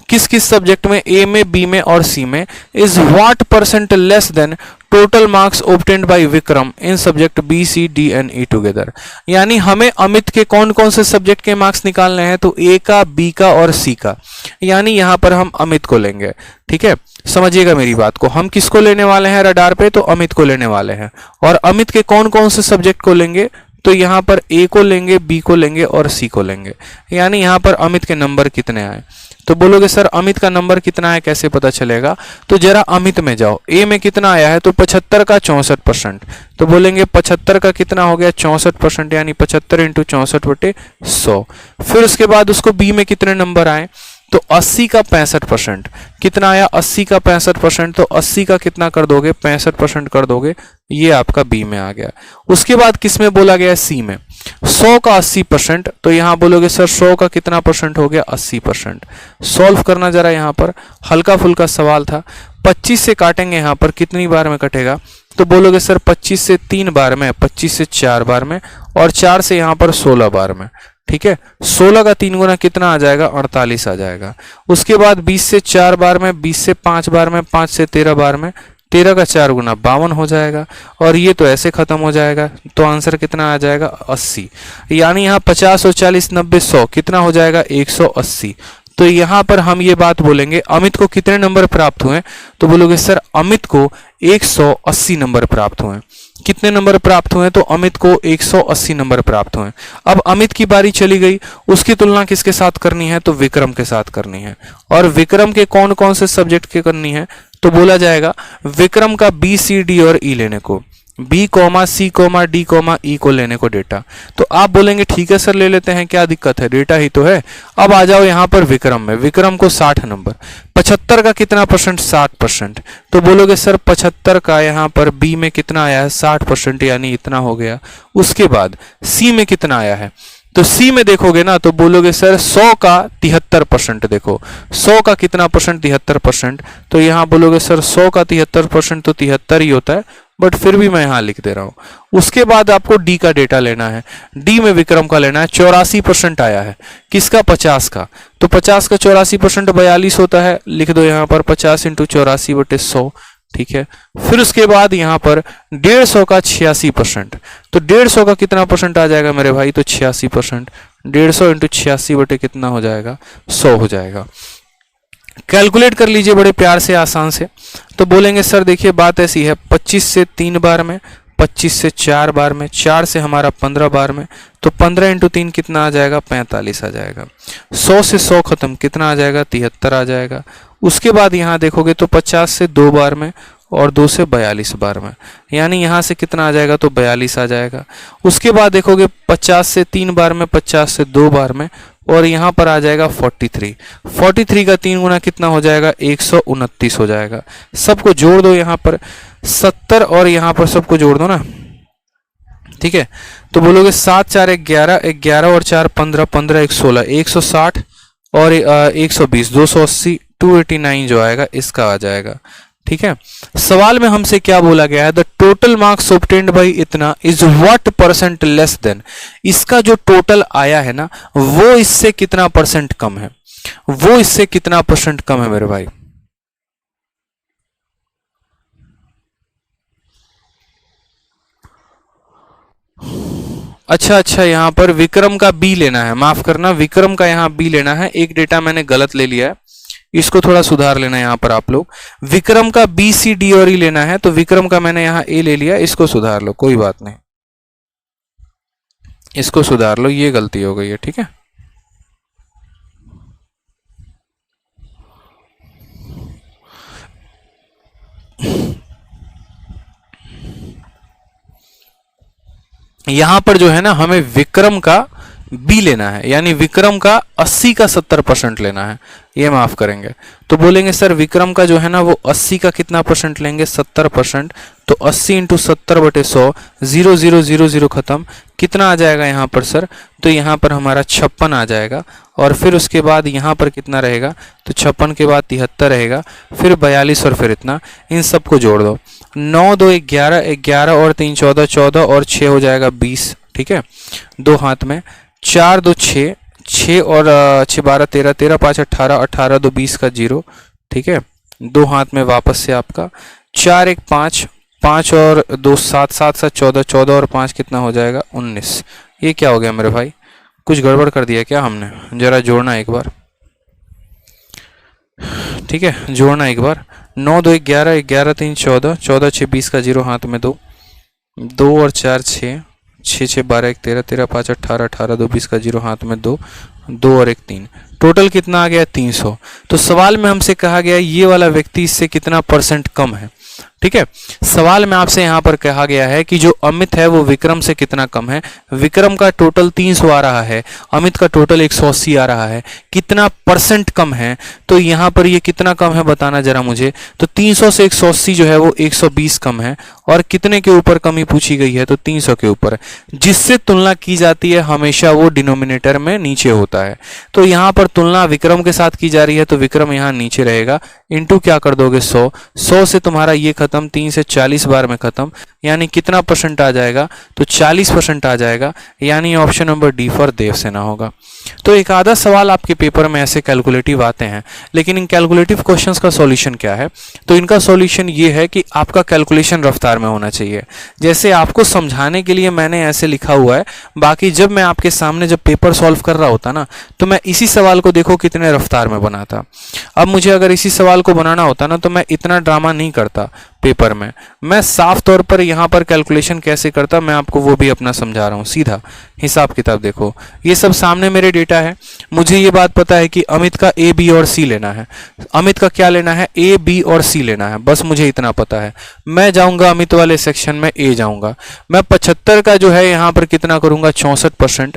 किस किस सब्जेक्ट में, ए में, बी में और सी में, is what percent less than total marks obtained by Vikram in subject B C D and E together. यानी हमें अमित के कौन कौन से सब्जेक्ट के मार्क्स निकालने हैं, तो ए का, बी का और सी का। यानी यहां पर हम अमित को लेंगे। ठीक है, समझिएगा मेरी बात को, हम किसको लेने वाले हैं रडार पे, तो अमित को लेने वाले हैं। और अमित के कौन कौन से सब्जेक्ट को लेंगे, तो यहां पर ए को लेंगे, बी को लेंगे और सी को लेंगे। यानी यहां पर अमित के नंबर कितने आए, तो बोलोगे सर अमित का नंबर कितना है, कैसे पता चलेगा, तो जरा अमित में जाओ। ए में कितना आया है, तो 75 का 64%, तो बोलेंगे 75 का कितना हो गया 64%, यानी 75 इंटू 64/100। फिर उसके बाद उसको बी में कितने नंबर आए, तो 80 का 65%, कितना आया 80 का 65%, तो 80 का कितना कर दोगे 65% कर दोगे, ये आपका बी में आ गया। उसके बाद किस में बोला गया, सी में 100 का 80%, तो यहां बोलोगे सर 100 का कितना परसेंट हो गया 80%। सॉल्व करना जरा, यहां पर हल्का फुल्का सवाल था। 25 से काटेंगे, यहां पर कितनी बार में कटेगा, तो बोलोगे सर 25 से 3 बार में, 25 से 4 बार में और 4 से यहां पर 16 बार में। ठीक है, 16 का 3 गुना कितना आ जाएगा 48 आ जाएगा। उसके बाद 20 से 4 बार में, 20 से 5 बार में, 5 से 13 बार में, 13 का 4 गुना 52 हो जाएगा और ये तो ऐसे खत्म हो जाएगा। तो आंसर कितना आ जाएगा 80। यानी यहाँ 50 और 40 90 100 कितना हो जाएगा 180। तो यहाँ पर हम ये बात बोलेंगे अमित को कितने नंबर प्राप्त हुए, तो बोलोगे सर अमित को 180 नंबर प्राप्त हुए। कितने नंबर प्राप्त हुए, तो अमित को 180 नंबर प्राप्त हुए। अब अमित की बारी चली गई, उसकी तुलना किसके साथ करनी है, तो विक्रम के साथ करनी है। और विक्रम के कौन कौन से सब्जेक्ट के करनी है, तो बोला जाएगा विक्रम का बी सी डी और ई लेने को, B comma C comma D comma ई को लेने को डेटा। तो आप बोलेंगे ठीक है सर ले लेते हैं, क्या दिक्कत है, डेटा ही तो है। अब आ जाओ यहाँ पर विक्रम में, विक्रम को 60 नंबर, 75 का कितना परसेंट 60%, तो बोलोगे सर 75 का यहाँ पर बी में कितना आया है 60%, यानी इतना हो गया। उसके बाद सी में कितना आया है, तो सी में देखोगे ना तो बोलोगे सर 100 का 73%, देखो 100 का कितना परसेंट 73%, तो यहाँ बोलोगे सर 100 का 73% तो 73 ही होता है, बट फिर भी मैं यहाँ लिख दे रहा हूं। उसके बाद आपको डी का डेटा लेना है, डी में विक्रम का लेना है। 84% आया है, किसका 50 का, तो 50 का 84% 42 होता है, लिख दो यहाँ पर 50 इंटू 84/100। ठीक है, फिर उसके बाद यहाँ पर 150 का 86%, तो 150 का कितना परसेंट आ जाएगा मेरे भाई, तो 86%। 150 इंटू 86 बटे कितना हो जाएगा 100 हो जाएगा। कैलकुलेट कर लीजिए बड़े प्यार से आसान से। तो बोलेंगे सर देखिए बात ऐसी है, 25 से 3 बार में, 25 से 4 बार में, 4 से हमारा 15 बार में, तो 15 इंटू 3 कितना आ जाएगा 45 आ जाएगा। 100 से 100 खत्म, कितना आ जाएगा 73 आ जाएगा। उसके बाद यहाँ देखोगे तो 50 से 2 बार में और 2 से 42 बार में, यानी यहाँ से कितना आ जाएगा तो 42 आ जाएगा। उसके बाद देखोगे 50 से 3 बार में, 50 से 2 बार में और यहाँ पर आ जाएगा 43। 43 का 3 गुना कितना हो जाएगा 129 हो जाएगा। सबको जोड़ दो यहाँ पर 70 और यहाँ पर सबको जोड़ दो ना। ठीक है, तो बोलोगे 7 4 11, 11 और 4 15, 15 1 16, 160 और 120, 280, 289 जो आएगा इसका आ जाएगा। ठीक है, सवाल में हमसे क्या बोला गया है, the total marks obtained by इतना is what percent less than. इसका जो टोटल आया है ना वो इससे कितना परसेंट कम है, वो इससे कितना परसेंट कम है मेरे भाई। अच्छा, यहां पर विक्रम का बी लेना है, माफ करना विक्रम का यहां बी लेना है। एक डेटा मैंने गलत ले लिया है, इसको थोड़ा सुधार लेना है यहाँ पर आप लोग। विक्रम का बी सी डी और ई लेना है, तो विक्रम का मैंने यहाँ ए ले लिया, इसको सुधार लो, कोई बात नहीं, इसको सुधार लो, ये गलती हो गई है। ठीक है, यहां पर जो है ना हमें विक्रम का बी लेना है, यानी विक्रम का 80 का 70% लेना है। ये माफ करेंगे तो बोलेंगे सर विक्रम का जो है ना वो 80 का कितना परसेंट लेंगे, 70%। तो 80 इंटू 70/100, 0 0 0 0 खत्म, कितना आ जाएगा यहाँ पर सर, तो यहाँ पर हमारा 56 आ जाएगा। और फिर उसके बाद यहाँ पर कितना रहेगा, तो 56 के बाद 73 रहेगा, फिर 42 और फिर इतना, इन सबको जोड़ दो। 9 2 11, 11 और 3 14, 14 और 6 हो जाएगा 20, ठीक है। दो हाथ में 4 2 6, 6 और 6 12 13, 13 5 18, 18 2 20 का 0, ठीक है। दो हाथ में वापस से आपका 4 1 5, 5 और 2 7, 7 7 14, 14 और 5 कितना हो जाएगा 19। ये क्या हो गया मेरे भाई, कुछ गड़बड़ कर दिया क्या हमने, जरा जोड़ना एक बार, ठीक है, जोड़ना एक बार। 9 2 11, 11 3 14, 14 6 20 का 0 हाथ में 2, 2 और 4 6, 6 6 12 1 13, 13 5 18, 18 2 20 का 0 हाथ में 2, 2 और 1 3, टोटल कितना आ गया 300। तो सवाल में हमसे कहा गया ये वाला व्यक्ति इससे कितना परसेंट कम है, ठीक है। सवाल में आपसे यहाँ पर कहा गया है कि जो अमित है वो विक्रम से कितना कम है। विक्रम का टोटल 300 आ रहा है, अमित का टोटल 180 आ रहा है, कितना परसेंट कम है। तो यहाँ पर ये कितना कम है बताना जरा मुझे। तो 300 से 180 जो है वो 120 कम है, और कितने के ऊपर कमी पूछी गई है, तो 300 के ऊपर। जिससे तुलना की जाती है हमेशा वो डिनोमिनेटर में नीचे होता है। तो यहाँ पर तुलना विक्रम के साथ की जा रही है, तो विक्रम यहाँ नीचे रहेगा, इंटू क्या कर दोगे 100, 100 से तुम्हारा ये खत्म, 3 से 40 बार में खत्म, यानी कितना परसेंट आ जाएगा, तो 40% आ जाएगा, यानी option number D for Devsena होगा। तो एक आधा सवाल आपके पेपर में ऐसे कैलकुलेटिव आते हैं, लेकिन इन कैलकुलेटिव क्वेश्चंस का सॉल्यूशन क्या है, तो इनका सॉल्यूशन ये है कि आपका कैलकुलेशन रफ्तार में होना चाहिए। जैसे आपको समझाने के लिए मैंने ऐसे लिखा हुआ है, बाकी जब मैं आपके सामने जब पेपर सॉल्व कर रहा होता ना, तो मैं इसी सवाल को देखो कितने रफ्तार में बनाता। अब मुझे अगर इसी सवाल को बनाना होता ना, तो मैं इतना ड्रामा नहीं करता पेपर में, मैं साफ तौर पर यहाँ पर कैलकुलेशन कैसे करता मैं आपको वो भी अपना समझा रहा हूँ। सीधा हिसाब किताब देखो, ये सब सामने मेरे डेटा है। मुझे ये बात पता है कि अमित का ए बी और सी लेना है। अमित का क्या लेना है, ए बी और सी लेना है, बस मुझे इतना पता है। मैं जाऊंगा अमित वाले सेक्शन में, ए जाऊंगा मैं। 75 का जो है यहाँ पर कितना करूंगा, 64%,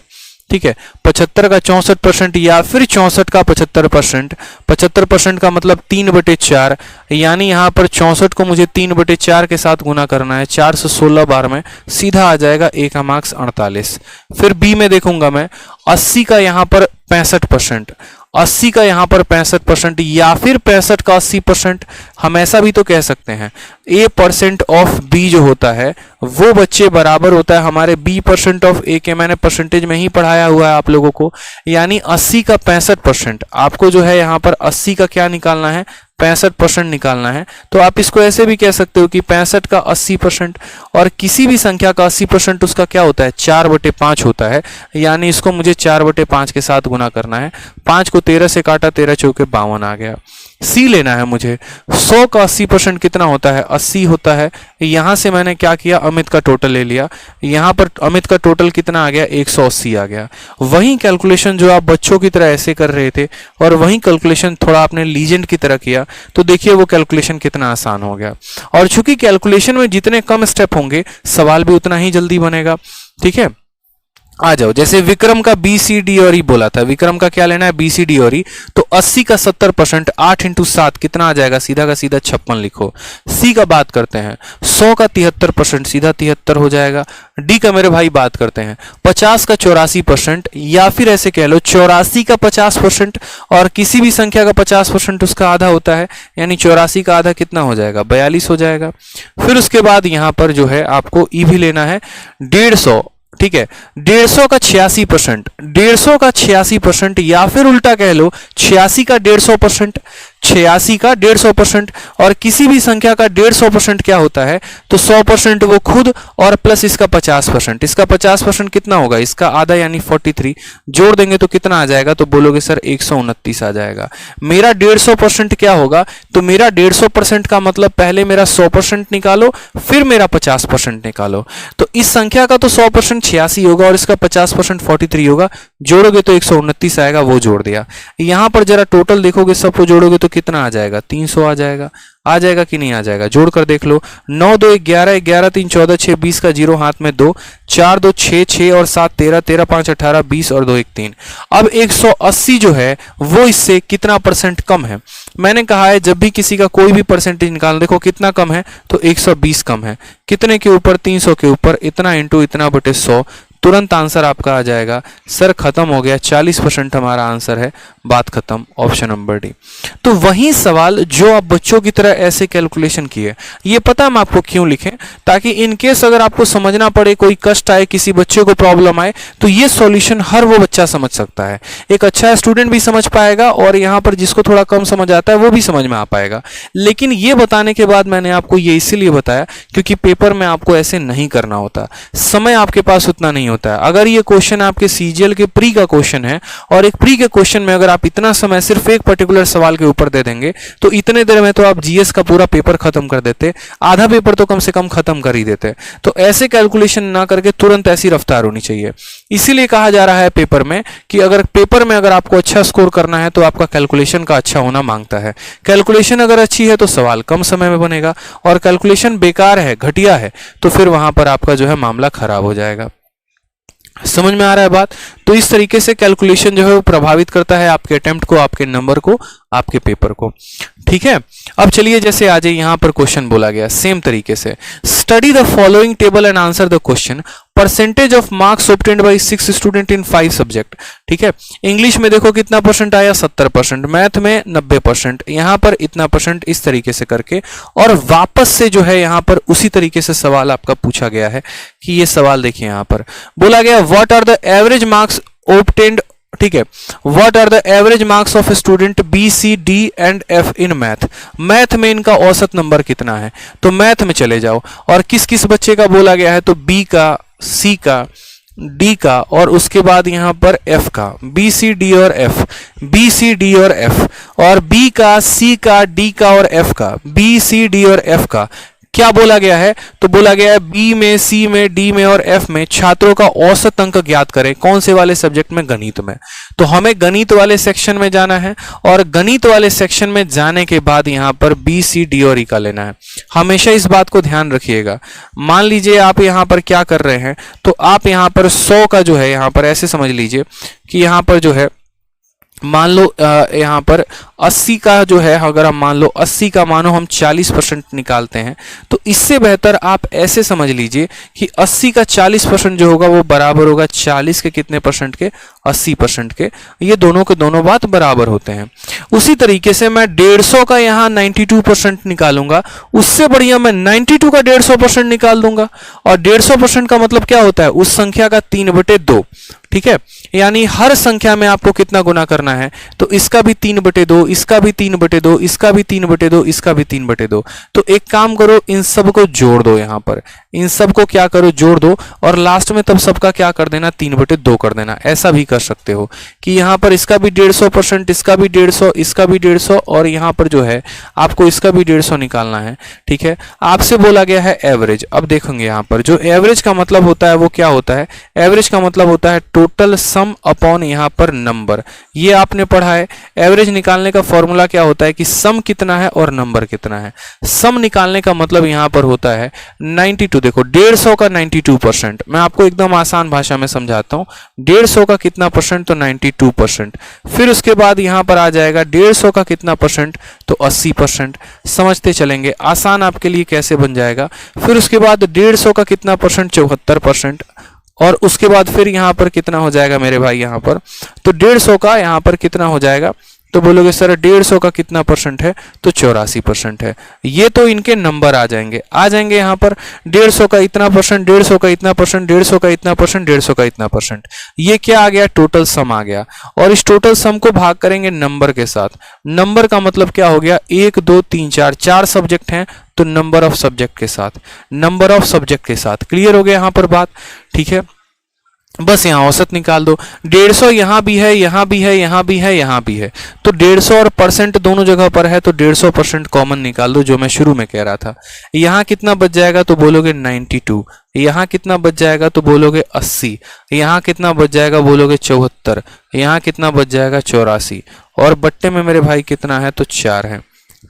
ठीक है। 75 का 64% या फिर 64 का 75%। 75% का मतलब 3/4, यानी यहाँ पर 64 को मुझे 3/4 के साथ गुना करना है, 4 से 16 बार में, सीधा आ जाएगा ए का मार्क्स 48। फिर बी में देखूंगा मैं, 80 का यहाँ पर 65%, 80 का यहाँ पर 65% या फिर 65 का 80%। हम ऐसा भी तो कह सकते हैं A% ऑफ B जो होता है वो बच्चे बराबर होता है हमारे B% ऑफ A के। मैंने परसेंटेज में ही पढ़ाया हुआ है आप लोगों को, यानी 80 का 65%। आपको जो है यहाँ पर 80 का क्या निकालना है, 65% निकालना है। तो आप इसको ऐसे भी कह सकते हो कि 65 का 80%, और किसी भी संख्या का 80% उसका क्या होता है, 4/5 होता है, यानी इसको मुझे 4/5 के साथ गुना करना है। 5 को 13 से काटा, 13 चौके 52 आ गया। सी लेना है मुझे। 100 का 80% कितना होता है, 80 होता है। यहां से मैंने क्या किया, अमित का टोटल ले लिया। यहां पर अमित का टोटल कितना आ गया, 180 आ गया। वही कैलकुलेशन जो आप बच्चों की तरह ऐसे कर रहे थे, और वही कैलकुलेशन थोड़ा आपने लीजेंड की तरह किया, तो देखिए वो कैलकुलेशन कितना आसान हो गया। और चूंकि कैलकुलेशन में जितने कम स्टेप होंगे सवाल भी उतना ही जल्दी बनेगा, ठीक है। आ जाओ, जैसे विक्रम का बी सी डी और ई बोला था, विक्रम का क्या लेना है, बी सी डी और ई। तो 80 का 70%, 8 इंटू 7 कितना आ जाएगा, सीधा का सीधा 56 लिखो। सी का बात करते हैं, 100 का 73%, सीधा 73 हो जाएगा। डी का मेरे भाई बात करते हैं, 50 का 84%, या फिर ऐसे कह लो 84 का 50%, और किसी भी संख्या का 50% उसका आधा होता है, यानी 84 का आधा कितना हो जाएगा, 42 हो जाएगा। फिर उसके बाद यहां पर जो है आपको ई भी लेना है, 150, ठीक है। 150 का 86%, 150 का 86%, या फिर उल्टा कह लो 86 का 150%, 86 का 150%, और किसी भी संख्या का 150% क्या होता है, तो 100% वो खुद, और प्लस इसका 50%। इसका 50% कितना होगा, इसका आधा यानी 43, जोड़ देंगे तो कितना आ जाएगा, तो बोलोगे सर 129 आ जाएगा। मेरा 150% क्या होगा, तो मेरा 150% का मतलब पहले मेरा 100% निकालो, फिर मेरा 50% निकालो। तो इस संख्या का तो 100% 86 होगा, और इसका 50% 43 होगा, जोड़ोगे तो 129 आएगा, वो जोड़ दिया। यहां पर जरा टोटल देखोगे, सबको जोड़ोगे तो कितना आ जाएगा, 300 आ जाएगा। आ जाएगा कि नहीं आ जाएगा, जोड़ कर देख लो। 9 2 11, 11 3 14, 6 20 का 0 हाथ में 2, 4 2 6, 6 और 7 13, 13 5 18, 20 और 2 1 3। अब 180 जो है वो इससे कितना परसेंट कम है। मैंने कहा है जब भी किसी का कोई भी परसेंटेज निकाल, देखो कितना कम है, तो 120 कम है। कितने के ऊपर, 300 के ऊपर, इतना इंटू इतना बटे 100, तुरंत आंसर आपका आ जाएगा। सर खत्म हो गया, 40% हमारा आंसर है, बात खत्म, ऑप्शन नंबर डी। तो वही सवाल जो आप बच्चों की तरह ऐसे कैलकुलेशन किए, ये पता हम आपको क्यों लिखें, ताकि इन केस अगर आपको समझना पड़े, कोई कष्ट आए, किसी बच्चे को प्रॉब्लम आए, तो ये सॉल्यूशन हर वो बच्चा समझ सकता है। एक अच्छा स्टूडेंट भी समझ पाएगा और यहाँ पर जिसको थोड़ा कम समझ आता है वो भी समझ में आ पाएगा। लेकिन ये बताने के बाद मैंने आपको ये इसीलिए बताया क्योंकि पेपर में आपको ऐसे नहीं करना होता, समय आपके पास उतना नहीं होता है। अगर ये क्वेश्चन आपके सीजीएल के प्री का क्वेश्चन है और एक प्री के क्वेश्चन में अगर आप इतना समय सिर्फ एक पर्टिकुलर सवाल के ऊपर दे देंगे तो इतने देर में तो आप जीएस का पूरा पेपर खत्म कर देते, आधा पेपर तो कम से कम खत्म कर ही देते। तो ऐसे कैलकुलेशन ना करके तुरंत ऐसी रफ्तार होनी चाहिए। इसीलिए कहा जा रहा है पेपर में कि अगर पेपर में अगर आपको अच्छा स्कोर करना है तो आपका कैलकुलेशन का अच्छा होना मांगता है। कैलकुलेशन अगर अच्छी है तो सवाल कम समय में बनेगा, और कैलकुलेशन बेकार है, घटिया है, तो फिर वहां पर आपका जो है मामला खराब हो जाएगा। समझ में आ रहा है बात? तो इस तरीके से कैलकुलेशन जो है वो प्रभावित करता है आपके अटेम्प्ट को, आपके नंबर को, आपके पेपर को। ठीक है, अब चलिए जैसे आ जाए यहां पर क्वेश्चन बोला गया सेम तरीके से, study the following table and answer the question, percentage of marks obtained bye 6 student in 5 subject. ठीक है, इंग्लिश में देखो कितना परसेंट आया, 70%, मैथ में 90%, यहां पर इतना परसेंट, इस तरीके से करके, और वापस से जो है यहां पर उसी तरीके से सवाल आपका पूछा गया है कि ये सवाल देखिए यहां पर बोला गया what are the average marks obtained, ठीक है, what are the average marks of student B C D and F in math. Math में इनका औसत नंबर कितना है, तो मैथ में चले जाओ, और किस किस बच्चे का बोला गया है, तो बी का, सी का, डी का, और उसके बाद यहां पर एफ का, बी सी डी और एफ, बी सी डी और एफ, और बी का, सी का, डी का और एफ का, बी सी डी और एफ का क्या बोला गया है, तो बोला गया है बी में, सी में, डी में और एफ में छात्रों का औसत अंक ज्ञात करें। कौन से वाले सब्जेक्ट में, गणित में। तो हमें गणित वाले सेक्शन में जाना है, और गणित वाले सेक्शन में जाने के बाद यहां पर बी सी डी और ई का लेना है। हमेशा इस बात को ध्यान रखिएगा। मान लीजिए आप यहां पर क्या कर रहे हैं, तो आप यहां पर 100 का जो है यहां पर ऐसे समझ लीजिए कि यहां पर जो है मान लो यहाँ पर 80 का जो है, अगर हम मान लो 80 का मानो हम 40% निकालते हैं, तो इससे बेहतर आप ऐसे समझ लीजिए कि 80 का 40% जो होगा वो बराबर होगा 40 के कितने परसेंट के, 80% के। ये दोनों के दोनों बात बराबर होते हैं। उसी तरीके से मैं 150 का यहाँ 92% निकालूंगा, उससे बढ़िया मैं 92 का 150% निकाल दूंगा। और 150% का मतलब क्या होता है, उस संख्या का 3/2। ठीक है, यानी हर संख्या में आपको कितना गुना करना है, तो इसका भी 3/2, इसका भी 3/2, इसका भी 3/2, इसका भी 3/2। तो एक काम करो, इन सबको जोड़ दो, यहां पर इन सबको क्या करो, जोड़ दो, और लास्ट में तब सबका क्या कर देना, 3/2 कर देना। ऐसा भी कर सकते हो कि यहां पर इसका भी 150%, इसका भी 150, इसका भी 150, और यहां पर जो है आपको इसका भी 150 निकालना है। ठीक है, आपसे बोला गया है एवरेज। अब देखेंगे यहां पर जो एवरेज का मतलब होता है वो क्या होता है, एवरेज का मतलब होता है टोटल सम अपॉन यहां पर नंबर। ये आपने पढ़ा है। एवरेज निकालने का फॉर्मूला क्या होता है कि सम कितना है और नंबर कितना है। सम निकालने का मतलब यहां पर होता है 92। देखो 150 का 92%, मैं आपको एकदम आसान भाषा में समझाता हूं। 150 का कितना परसेंट, तो 92%। फिर उसके बाद यहां पर आ जाएगा 150 का कितना परसेंट, तो 80%। समझते चलेंगे, आसान आपके लिए कैसे बन जाएगा। फिर उसके बाद 150 का कितना परसेंट, 74%। और उसके बाद फिर यहां पर कितना हो जाएगा मेरे भाई, यहां पर तो 150 का यहां पर कितना हो जाएगा, तो बोलोगे सर 150 का कितना परसेंट है, तो 84% है। ये तो इनके नंबर आ जाएंगे यहां पर 150 का इतना परसेंट, 150 का इतना परसेंट, 150 का इतना परसेंट, 150 का इतना परसेंट। ये क्या आ गया, टोटल सम आ गया। और इस टोटल सम को भाग करेंगे नंबर के साथ। नंबर का मतलब क्या हो गया, 1 2 3 4 सब्जेक्ट हैं, तो नंबर ऑफ सब्जेक्ट के साथ, नंबर ऑफ सब्जेक्ट के साथ। क्लियर हो गया यहां पर बात? ठीक है, बस यहाँ औसत निकाल दो। 150 यहाँ भी है, यहाँ भी है, यहाँ भी है, यहाँ भी है, तो 150 और परसेंट दोनों जगह पर है, तो 150% कॉमन निकाल दो, जो मैं शुरू में कह रहा था। यहाँ कितना बच जाएगा तो बोलोगे 92, यहाँ कितना बच जाएगा तो बोलोगे 80, यहाँ कितना बच जाएगा बोलोगे 74, यहाँ कितना बच जाएगा 84, और बट्टे में मेरे भाई कितना है तो 4 है।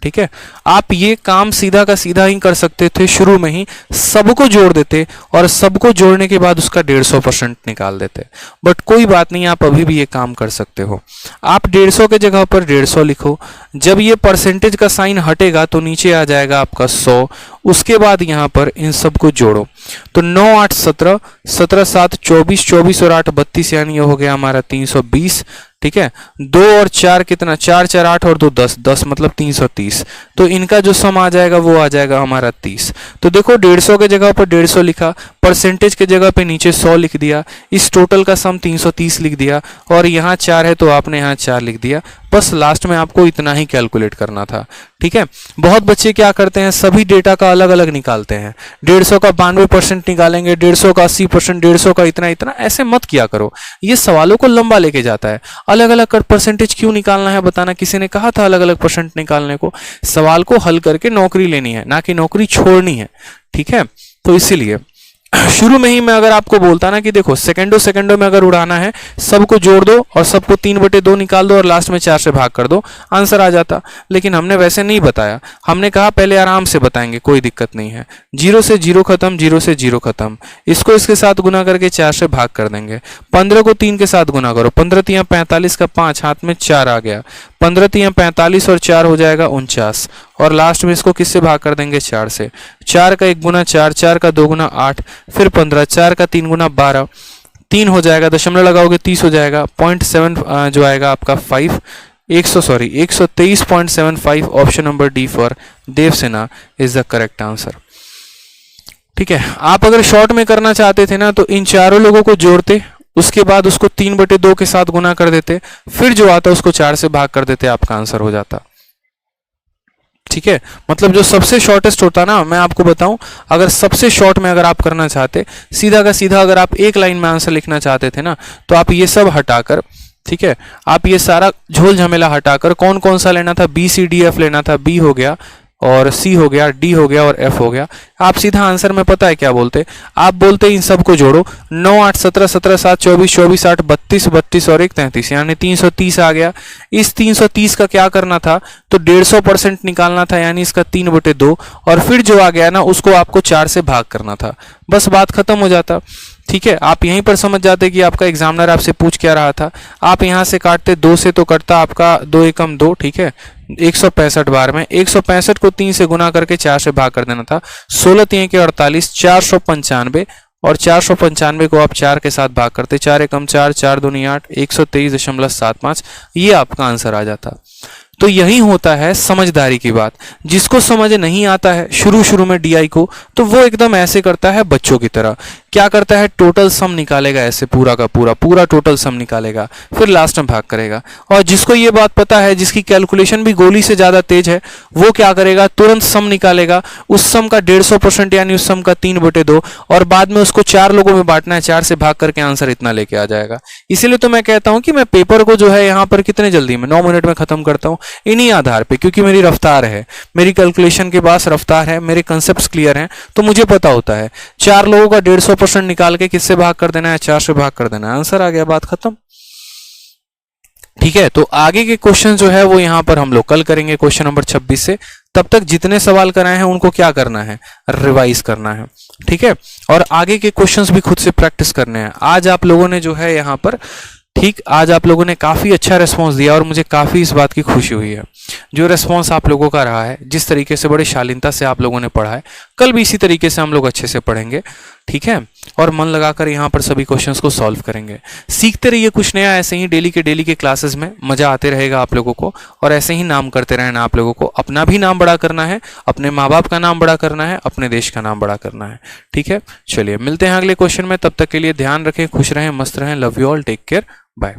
ठीक है, आप ये काम सीधा का सीधा ही कर सकते थे, शुरू में ही सबको जोड़ देते और सबको जोड़ने के बाद उसका 150% निकाल देते, बट कोई बात नहीं, आप अभी भी ये काम कर सकते हो। आप 150 के जगह पर 150 लिखो, जब ये परसेंटेज का साइन हटेगा तो नीचे आ जाएगा आपका 100, उसके बाद यहाँ पर इन सबको जोड़ो, तो 9 8 17, 17 7 24, 24 और 8 32, यानी ये हो गया हमारा 320। ठीक है, 2 और 4 कितना, 4 4 8 और 2 10, 10 मतलब 330, तो इनका जो सम आ जाएगा वो आ जाएगा हमारा 30। तो देखो 150 के जगह पर 150 लिखा, परसेंटेज के जगह पे नीचे 100 लिख दिया, इस टोटल का सम 330 लिख दिया, और यहाँ 4 है तो आपने यहाँ 4 लिख दिया। बस लास्ट में आपको इतना ही कैलकुलेट करना था। ठीक है, बहुत बच्चे क्या करते हैं, सभी डेटा का अलग अलग निकालते हैं, 150 का 92% निकालेंगे, 150 का 80%, 150 का इतना इतना, ऐसे मत किया करो, ये सवालों को लंबा लेके जाता है। अलग अलग परसेंटेज क्यों निकालना है बताना, किसी ने कहा था अलग अलग परसेंट निकालने को? सवाल को हल करके नौकरी लेनी है, ना कि नौकरी छोड़नी है। ठीक है, तो इसीलिए शुरू में ही मैं अगर आपको बोलता ना कि देखो सेकंडों सेकंडों में अगर उड़ाना है, सबको जोड़ दो और सबको 3/2 निकाल दो और लास्ट में 4 से भाग कर दो, आंसर आ जाता। लेकिन हमने वैसे नहीं बताया, हमने कहा पहले आराम से बताएंगे, कोई दिक्कत नहीं है। 0 से 0 खत्म, 0 से 0 खत्म, इसको इसके साथ गुना करके 4 से भाग कर देंगे। 15 को 3 के साथ गुना करो, 15 3 45 का 5, हाथ में 4 आ गया, 15 3 45 और 4 हो जाएगा 49, और लास्ट में इसको किससे भाग कर देंगे, 4 से। 4 का 1 गुना 4, 4 का 2 गुना 8, फिर 15, 4 का 3 गुना 12, 3 हो जाएगा, दशमलव लगाओगे 30 हो जाएगा, 0.7 जो आएगा आपका 5, 123.75। Option number D for Devasena is the correct answer. ठीक है, आप अगर शॉर्ट में करना चाहते थे ना तो इन चारों लोगों को जोड़ते, उसके बाद उसको 3/2 के साथ गुना कर देते, फिर जो आता उसको 4 से भाग कर देते, आपका आंसर हो जाता। ठीक है, मतलब जो सबसे शॉर्टेस्ट होता ना, मैं आपको बताऊं, अगर सबसे शॉर्ट में अगर आप करना चाहते, सीधा का सीधा अगर आप एक लाइन में आंसर लिखना चाहते थे ना, तो आप ये सब हटाकर, ठीक है, आप ये सारा झोल झमेला हटाकर, कौन कौन सा लेना था, बी सी डी एफ लेना था, बी हो गया और सी हो गया, डी हो गया और एफ हो गया, आप सीधा आंसर में पता है क्या बोलते, आप बोलते इन सबको जोड़ो, 9 8 17 17 7 24 24 8 32 32 और 1 33, यानी 330 आ गया। इस 330 का क्या करना था, तो 150% निकालना था, यानी इसका 3/2, और फिर जो आ गया ना उसको आपको 4 से भाग करना था, बस बात खत्म हो जाता। ठीक है, आप यहीं पर समझ जाते कि आपका एग्जामिनर आपसे पूछ क्या रहा था। आप यहां से काटते 2 से तो कटता आपका 2 एकम 2, ठीक है, 165 बार में 165 को 3 से गुना करके 4 से भाग कर देना था, 16 3 के 48, 495, और 495 को आप 4 के साथ भाग करते, 4 एकम 4, 4 दूनी 8, 123.75, ये आपका आंसर आ जाता। तो यही होता है समझदारी की बात। जिसको समझ नहीं आता है शुरू शुरू में डीआई को, तो वो एकदम ऐसे करता है बच्चों की तरह, क्या करता है, टोटल सम निकालेगा, ऐसे पूरा का पूरा टोटल सम निकालेगा, फिर लास्ट में भाग करेगा। और जिसको ये बात पता है, जिसकी कैलकुलेशन भी गोली से ज्यादा तेज है, वो क्या करेगा, तुरंत सम निकालेगा, उस सम का 150% यानी उस सम का 3/2, और बाद में उसको 4 लोगों में बांटना है, 4 से भाग करके आंसर इतना लेके आ जाएगा। इसीलिए तो मैं कहता हूं कि मैं पेपर को जो है यहाँ पर कितने जल्दी में 9 मिनट में खत्म करता हूं, इन्हीं आधार पे, क्योंकि मेरी रफ्तार है, मेरी कैलकुलेशन के पास रफ्तार है, मेरे कंसेप्ट्स क्लियर हैं, तो मुझे पता होता है 4 लोगों का 150% निकाल के किससे भाग कर देना है, 4 से भाग कर देना है, आंसर आ गया, बात खत्म। ठीक है, तो आगे के क्वेश्चन जो है वो यहां पर हम लोग कल करेंगे क्वेश्चन नंबर 26 से। तब तक जितने सवाल कराए हैं उनको क्या करना है, रिवाइज करना है। ठीक है, और आगे के क्वेश्चंस भी खुद से प्रैक्टिस करने हैं। आज आप लोगों ने जो है यहाँ पर, ठीक, आज आप लोगों ने काफी अच्छा रिस्पांस दिया और मुझे काफी इस बात की खुशी हुई है। जो रिस्पांस आप लोगों का रहा है, जिस तरीके से बड़े शालीनता से आप लोगों ने पढ़ा है, कल भी इसी तरीके से हम लोग अच्छे से पढ़ेंगे। ठीक है, और मन लगाकर यहाँ पर सभी क्वेश्चंस को सॉल्व करेंगे। सीखते रहिए कुछ नया, ऐसे ही डेली के क्लासेस में मजा आते रहेगा आप लोगों को, और ऐसे ही नाम करते रहना आप लोगों को। अपना भी नाम बड़ा करना है, अपने माँ बाप का नाम बड़ा करना है, अपने देश का नाम बड़ा करना है। ठीक है, चलिए मिलते हैं अगले क्वेश्चन में, तब तक के लिए ध्यान रखें, खुश रहें, मस्त रहें, love you all, take care, bye.